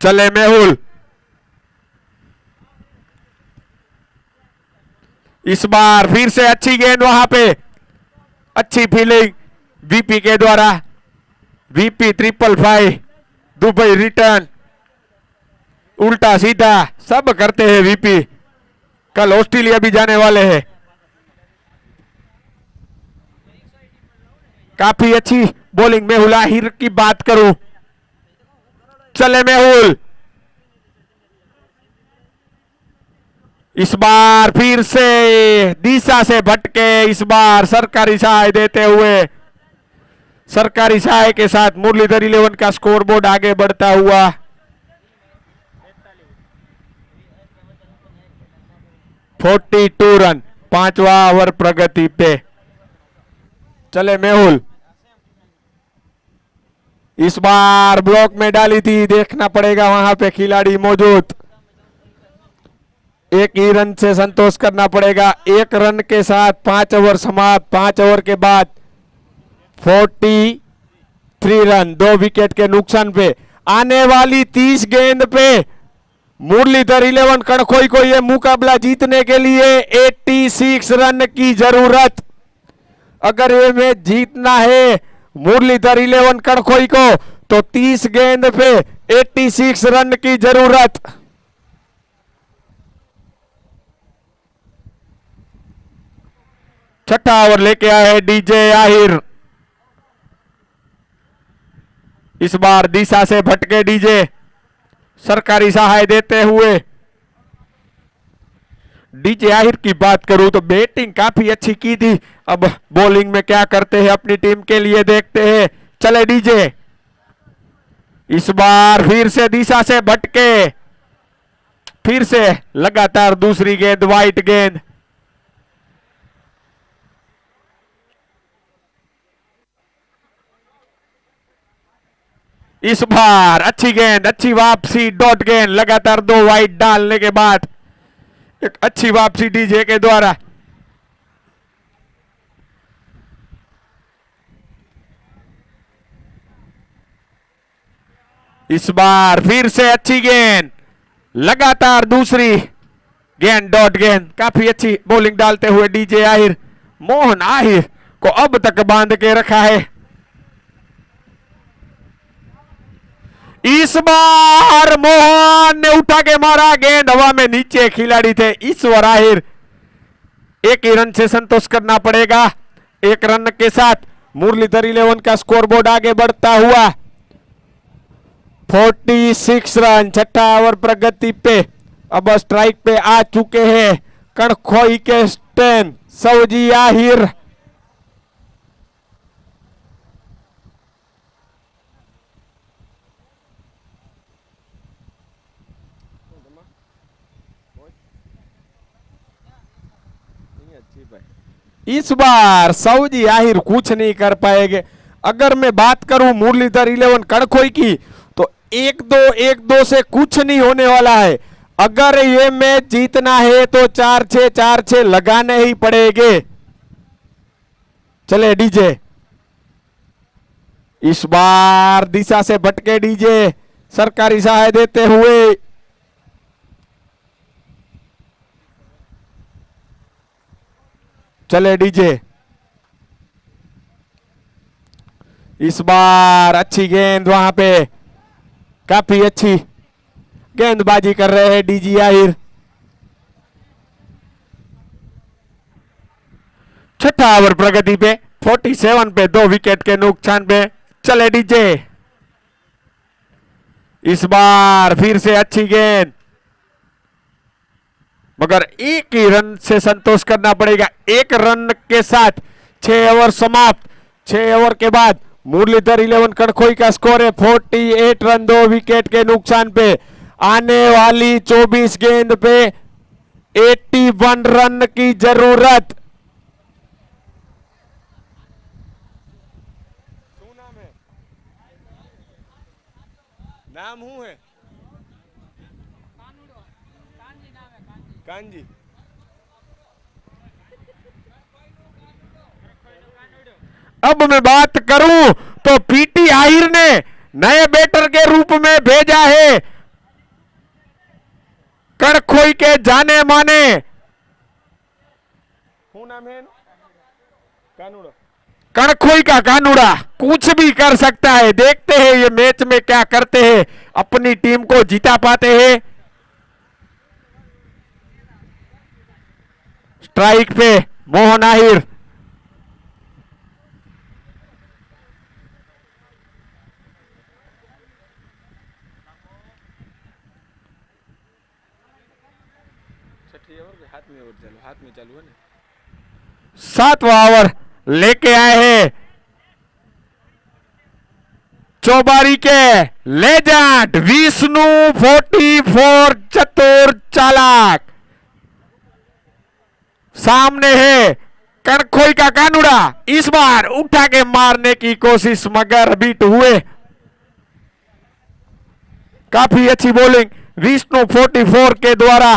चले मेहुल, इस बार फिर से अच्छी गेंद वहां पे, अच्छी फील्डिंग वीपी के द्वारा। वीपी 555 दुबई रिटर्न, उल्टा सीधा सब करते हैं वीपी। कल ऑस्ट्रेलिया भी जाने वाले हैं। काफी अच्छी बॉलिंग मेहुल आहिर की बात करूं, चले मेहुल, इस बार फिर से दिशा से भटके, इस बार सरकारी सहाय देते हुए, सरकारी सहाय के साथ मुरलीधर 11 का स्कोरबोर्ड आगे बढ़ता हुआ। 42 रन, 5वां ओवर प्रगति पे। चले मेहुल, इस बार ब्लॉक में डाली थी, देखना पड़ेगा वहां पे खिलाड़ी मौजूद। एक ही रन से संतोष करना पड़ेगा। एक रन के साथ 5 ओवर समाप्त। 5 ओवर के बाद 43 रन, 2 विकेट के नुकसान पे। आने वाली 30 गेंद पे मुरलीधर 11 कड़खोई को यह मुकाबला जीतने के लिए 86 रन की जरूरत। अगर ये मैच जीतना है मुरलीधर 11 कड़खोई को तो 30 गेंद पे 86 रन की जरूरत। छठा ओवर लेके आए हैं डीजे आहिर। इस बार दिशा से भटके डीजे, सरकारी सहाय देते हुए। डीजे आहिर की बात करूं तो बैटिंग काफी अच्छी की थी। अब बॉलिंग में क्या करते हैं अपनी टीम के लिए देखते हैं। चले डीजे, इस बार फिर से दिशा से भटके, फिर से लगातार दूसरी गेंद वाइट गेंद। इस बार अच्छी गेंद, अच्छी वापसी, डॉट गेंद। लगातार 2 वाइट डालने के बाद एक अच्छी वापसी डीजे के द्वारा। इस बार फिर से अच्छी गेंद, लगातार दूसरी गेंद, डॉट गेंद। काफी अच्छी बॉलिंग डालते हुए डीजे आहिर। मोहन आहिर को अब तक बांध के रखा है। इस बार मोहन ने उठा के मारा, गेंद हवा में, नीचे खिलाड़ी थे ईश्वर आहिर। एक ही रन से संतोष करना पड़ेगा। एक रन के साथ मुरलीधर 11 का स्कोरबोर्ड आगे बढ़ता हुआ। 46 रन, छठा ओवर प्रगति पे। अब स्ट्राइक पे आ चुके हैं कड़खोई के स्टेन सौजी आहिर। इस बार सऊदी आहिर कुछ नहीं कर पाएंगे। अगर मैं बात करूं मुरलीधर 11 कड़खोई की तो 1-2 से कुछ नहीं होने वाला है। अगर ये मैच जीतना है तो 4-6 लगाने ही पड़ेंगे। चले डीजे, इस बार दिशा से भटके डीजे, सरकारी सहाय देते हुए। चले डीजे, इस बार अच्छी गेंद वहां पे, काफी अच्छी गेंदबाजी कर रहे हैं डीजे आहिर। छठा ओवर प्रगति पे, 47 पे, 2 विकेट के नुकसान पे। चले डीजे, इस बार फिर से अच्छी गेंद, मगर एक ही रन से संतोष करना पड़ेगा। एक रन के साथ 6 ओवर समाप्त। 6 ओवर के बाद मुरलीधर 11 कड़खोई का स्कोर है 48 रन, 2 विकेट के नुकसान पे। आने वाली 24 गेंद पे 81 रन की जरूरत। શું નામ है? नाम શું है? कांजी। अब मैं बात करूं तो पीटी आहिर ने नए बैटर के रूप में भेजा है कड़खोई के जाने माने। શું નામ है? कानूड़ो। कड़खोई का कानूड़ा कुछ भी कर सकता है। देखते हैं ये मैच में क्या करते हैं, अपनी टीम को जीता पाते हैं। स्ट्राइक पे मोहन आहिर। छठी ओवर के हाथ में ओवर चालू, हाथ में चालू है ना। 7वां ओवर लेके आए हैं चौबारी के लेजेंड विष्णु 44 चतुर चालाक। सामने है कड़खोई का कानूड़ा, इस बार उठा के मारने की कोशिश मगर बीट हुए। काफी अच्छी बॉलिंग विष्णु 44 के द्वारा।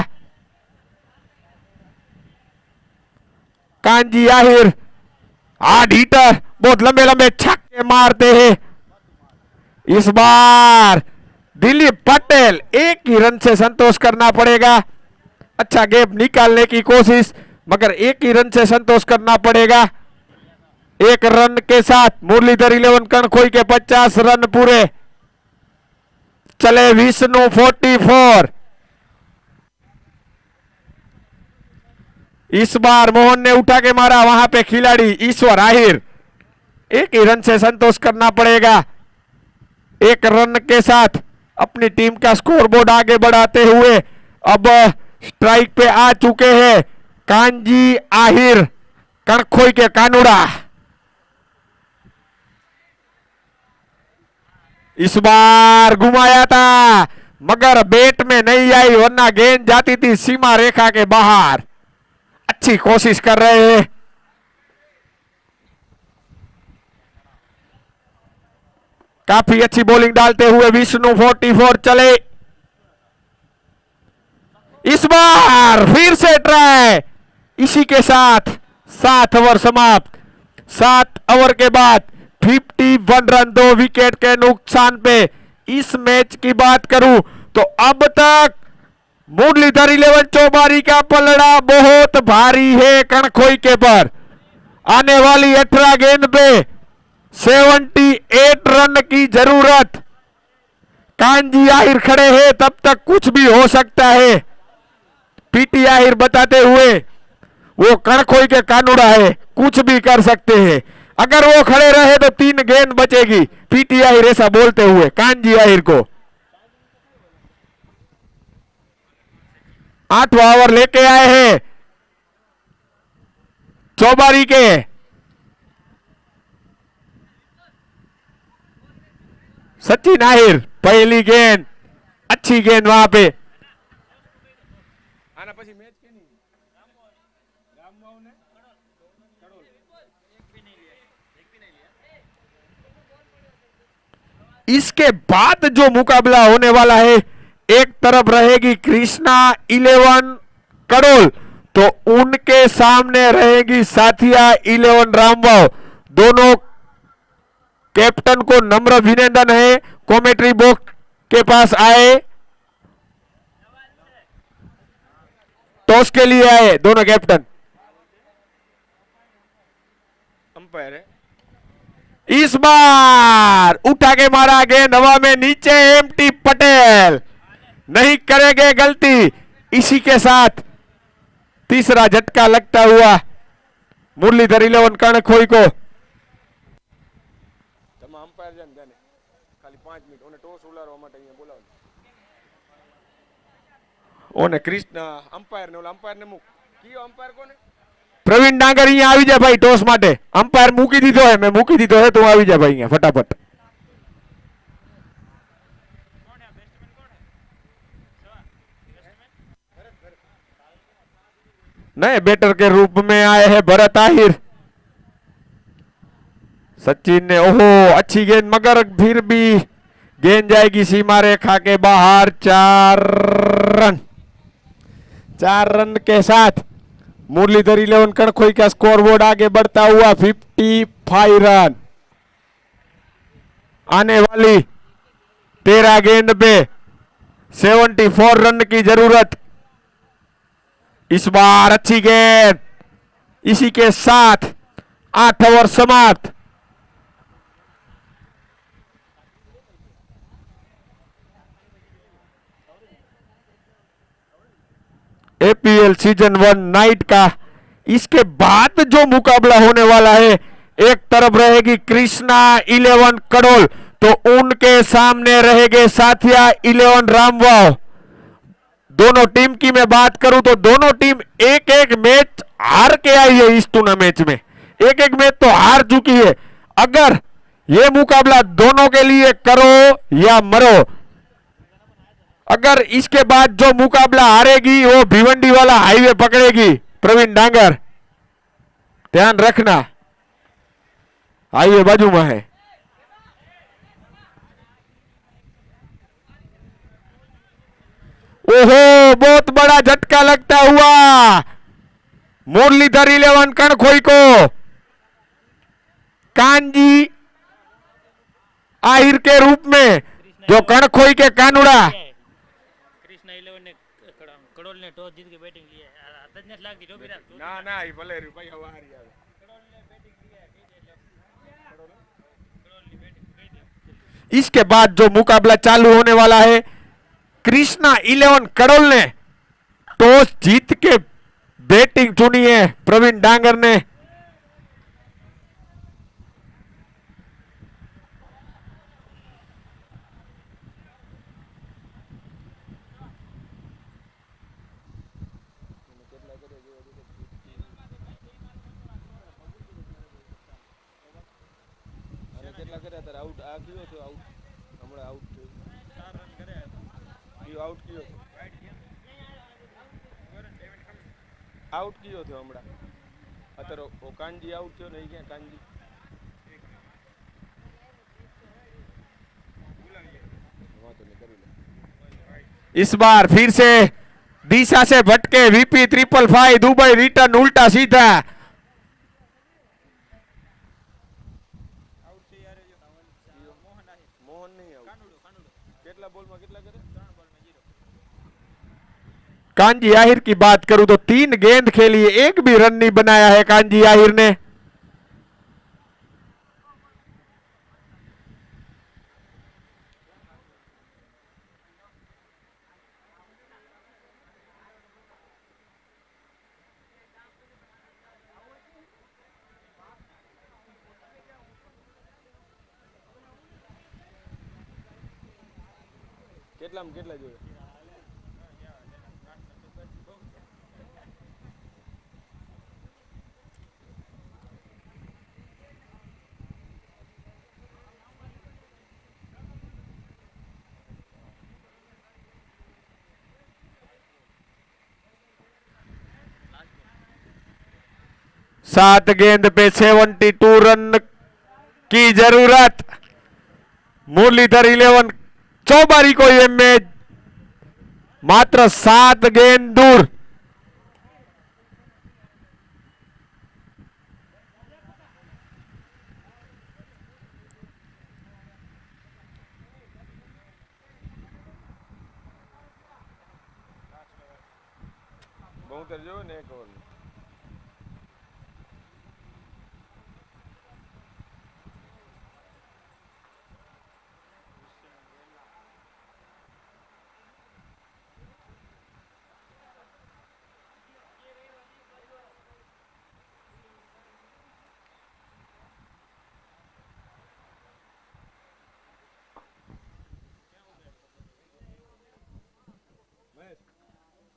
कांजी आहिर हार्ड हीटर, बहुत लंबे लंबे छक्के मारते हैं। इस बार दिलीप पटेल एक ही रन से संतोष करना पड़ेगा। अच्छा गैप निकालने की कोशिश मगर एक ही रन से संतोष करना पड़ेगा। एक रन के साथ मुरलीधर 11 कड़खोई के 50 रन पूरे। चले विष्णु 44। इस बार मोहन ने उठा के मारा, वहां पे खिलाड़ी ईश्वर आहिर। एक ही रन से संतोष करना पड़ेगा। एक रन के साथ अपनी टीम का स्कोरबोर्ड आगे बढ़ाते हुए अब स्ट्राइक पे आ चुके हैं कांजी आहिर कड़खोई के कानूड़ा। इस बार घुमाया था मगर बैट में नहीं आई, वरना गेंद जाती थी सीमा रेखा के बाहर। अच्छी कोशिश कर रहे हैं। काफी अच्छी बॉलिंग डालते हुए विष्णु 44 चले। इस बार फिर से ट्राई। इसी के साथ 7 ओवर समाप्त। 7 ओवर के बाद 51 रन, 2 विकेट के नुकसान पे। इस मैच की बात करूं तो अब तक मुरलीधर 11 चौबारी का पलड़ा बहुत भारी है कड़खोई के पर। आने वाली 18 गेंद पे 78 रन की जरूरत। कांजी आहिर खड़े हैं, तब तक कुछ भी हो सकता है। पीटी आहिर बताते हुए वो कड़खोई के कानूड़ा है, कुछ भी कर सकते हैं। अगर वो खड़े रहे तो 3 गेंद बचेगी। पीटी आहिर ऐसा बोलते हुए कांजी आहिर को। 8वां ओवर लेके आए हैं चौबारी के। सचिन आहिर पहली गेंद, अच्छी गेंद वहां पे। આના પછી મેચ કે નહીં રામવાવ ને કડોલ इसके बाद जो मुकाबला होने वाला है, एक तरफ रहेगी कृष्णा 11 कड़ोल तो उनके सामने रहेगी साथिया 11 रामवाव। दोनों कैप्टन को नम्र अभिनंदन है, कमेंट्री बॉक्स के पास आए, टॉस के लिए आए दोनों कैप्टन। अंपायर है। इस बार उठा के मारा, गेंद हवा में नीचे। एमटी पटेल नहीं करेंगे गलती। इसी के साथ तीसरा झटका लगता हुआ मुरलीधर 11 कड़खोई को। તમે અંપાયર જાન જાને ખાલી 5 મિનિટ ઓને ટોસ ઉલાડવા માટે અહીંયા બોલાવો ઓને કૃષ્ણ અંપાયર ને ઓલા અંપાયર ને મૂક કયો અંપાયર કોને પ્રવીણ ડાંગર અહીંયા આવી જા ભાઈ ટોસ માટે. અમ્પાયર મૂકી દીધો હે, મેં મૂકી દીધો હે, તું આવી જા ભાઈ અહીંયા फटाफट. नए बैटर के रूप में आए हैं भरत आहिर. सचिन ने ओहो अच्छी गेंद मगर फिर भी गेंद जाएगी सीमा रेखा के बाहर. 4 रन. 4 रन के साथ मुरलीधर 11 कणखोई का स्कोरबोर्ड आगे बढ़ता हुआ 55 रन. आने वाली 13 गेंद पे 74 रन की जरूरत. इस बार अच्छी गेंद. इसी के साथ 8 ओवर समाप्त. एपीएल सीजन 1 नाइट का इसके बाद जो मुकाबला होने वाला है, एक तरफ रहेगी कृष्णा 11 कड़ोल, तो उनके सामने रहेंगे साथिया 11 रामवाव. दोनों टीम की मैं बात करूं तो दोनों टीम एक एक मैच हार के आई है. इस टूर्नामेंट में एक एक मैच तो हार चुकी है. अगर ये मुकाबला दोनों के लिए करो या मरो, अगर इसके बाद जो मुकाबला हारेगी वो भिवंडी वाला हाईवे पकड़ेगी. प्रवीण डांगर ध्यान रखना, हाईवे बाजू में है. ओहो बहुत बड़ा झटका लगता हुआ मुरलीधर 11 कणखोई को कांजी आहिर के रूप में, जो कणखोई के कानुड़ा. कृष्णा 11 ने कड़ोल ने टॉस जीत के बैटिंग ली है. आदत ने लाग दी जो भी ના ના એ ભલે રહ્યું ભાઈ હવે હારી આવે. इसके बाद जो मुकाबला चालू होने वाला है, कृष्णा 11 कड़ोल ने टॉस जीत के बैटिंग चुनी है. प्रवीण डांगर ने કેટલા કર્યા તારે આઉટ આ કયો થયો આઉટ હમણાં આઉટ થયો 4 રન કર્યા કયો આઉટ કયો આઉટ કયો થયો હમણાં અત્યારે ઓ કાનજી આઉટ થયો ને એ ક્યાં કાનજી વાંધો નહીં કરી લે. इस बार फिर से दिशा से भटके वीपी 555 दुबई रिटर्न उल्टा सीधा. મોહન નહીં આઉટ કેટલા બોલમાં કેટલા કરે 3 બોલમાં 0. कांजी आहिर की बात करूं तो 3 गेंद खेली, एक भी रन नहीं बनाया है कांजी आहिर ने. કેટલામાં કેટલા જોઈએ सात गेंद पे 72 रन की जरूरत. मुरलीधर 11 चौबारी को ये मैच मात्र 7 गेंद दूर. બહુતર જો ને એક ઓવર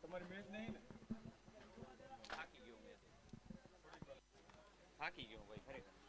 તમારી મેચ નહીં ને થાકી ગયો મેચ થાકી ગયો ભાઈ ખરેખર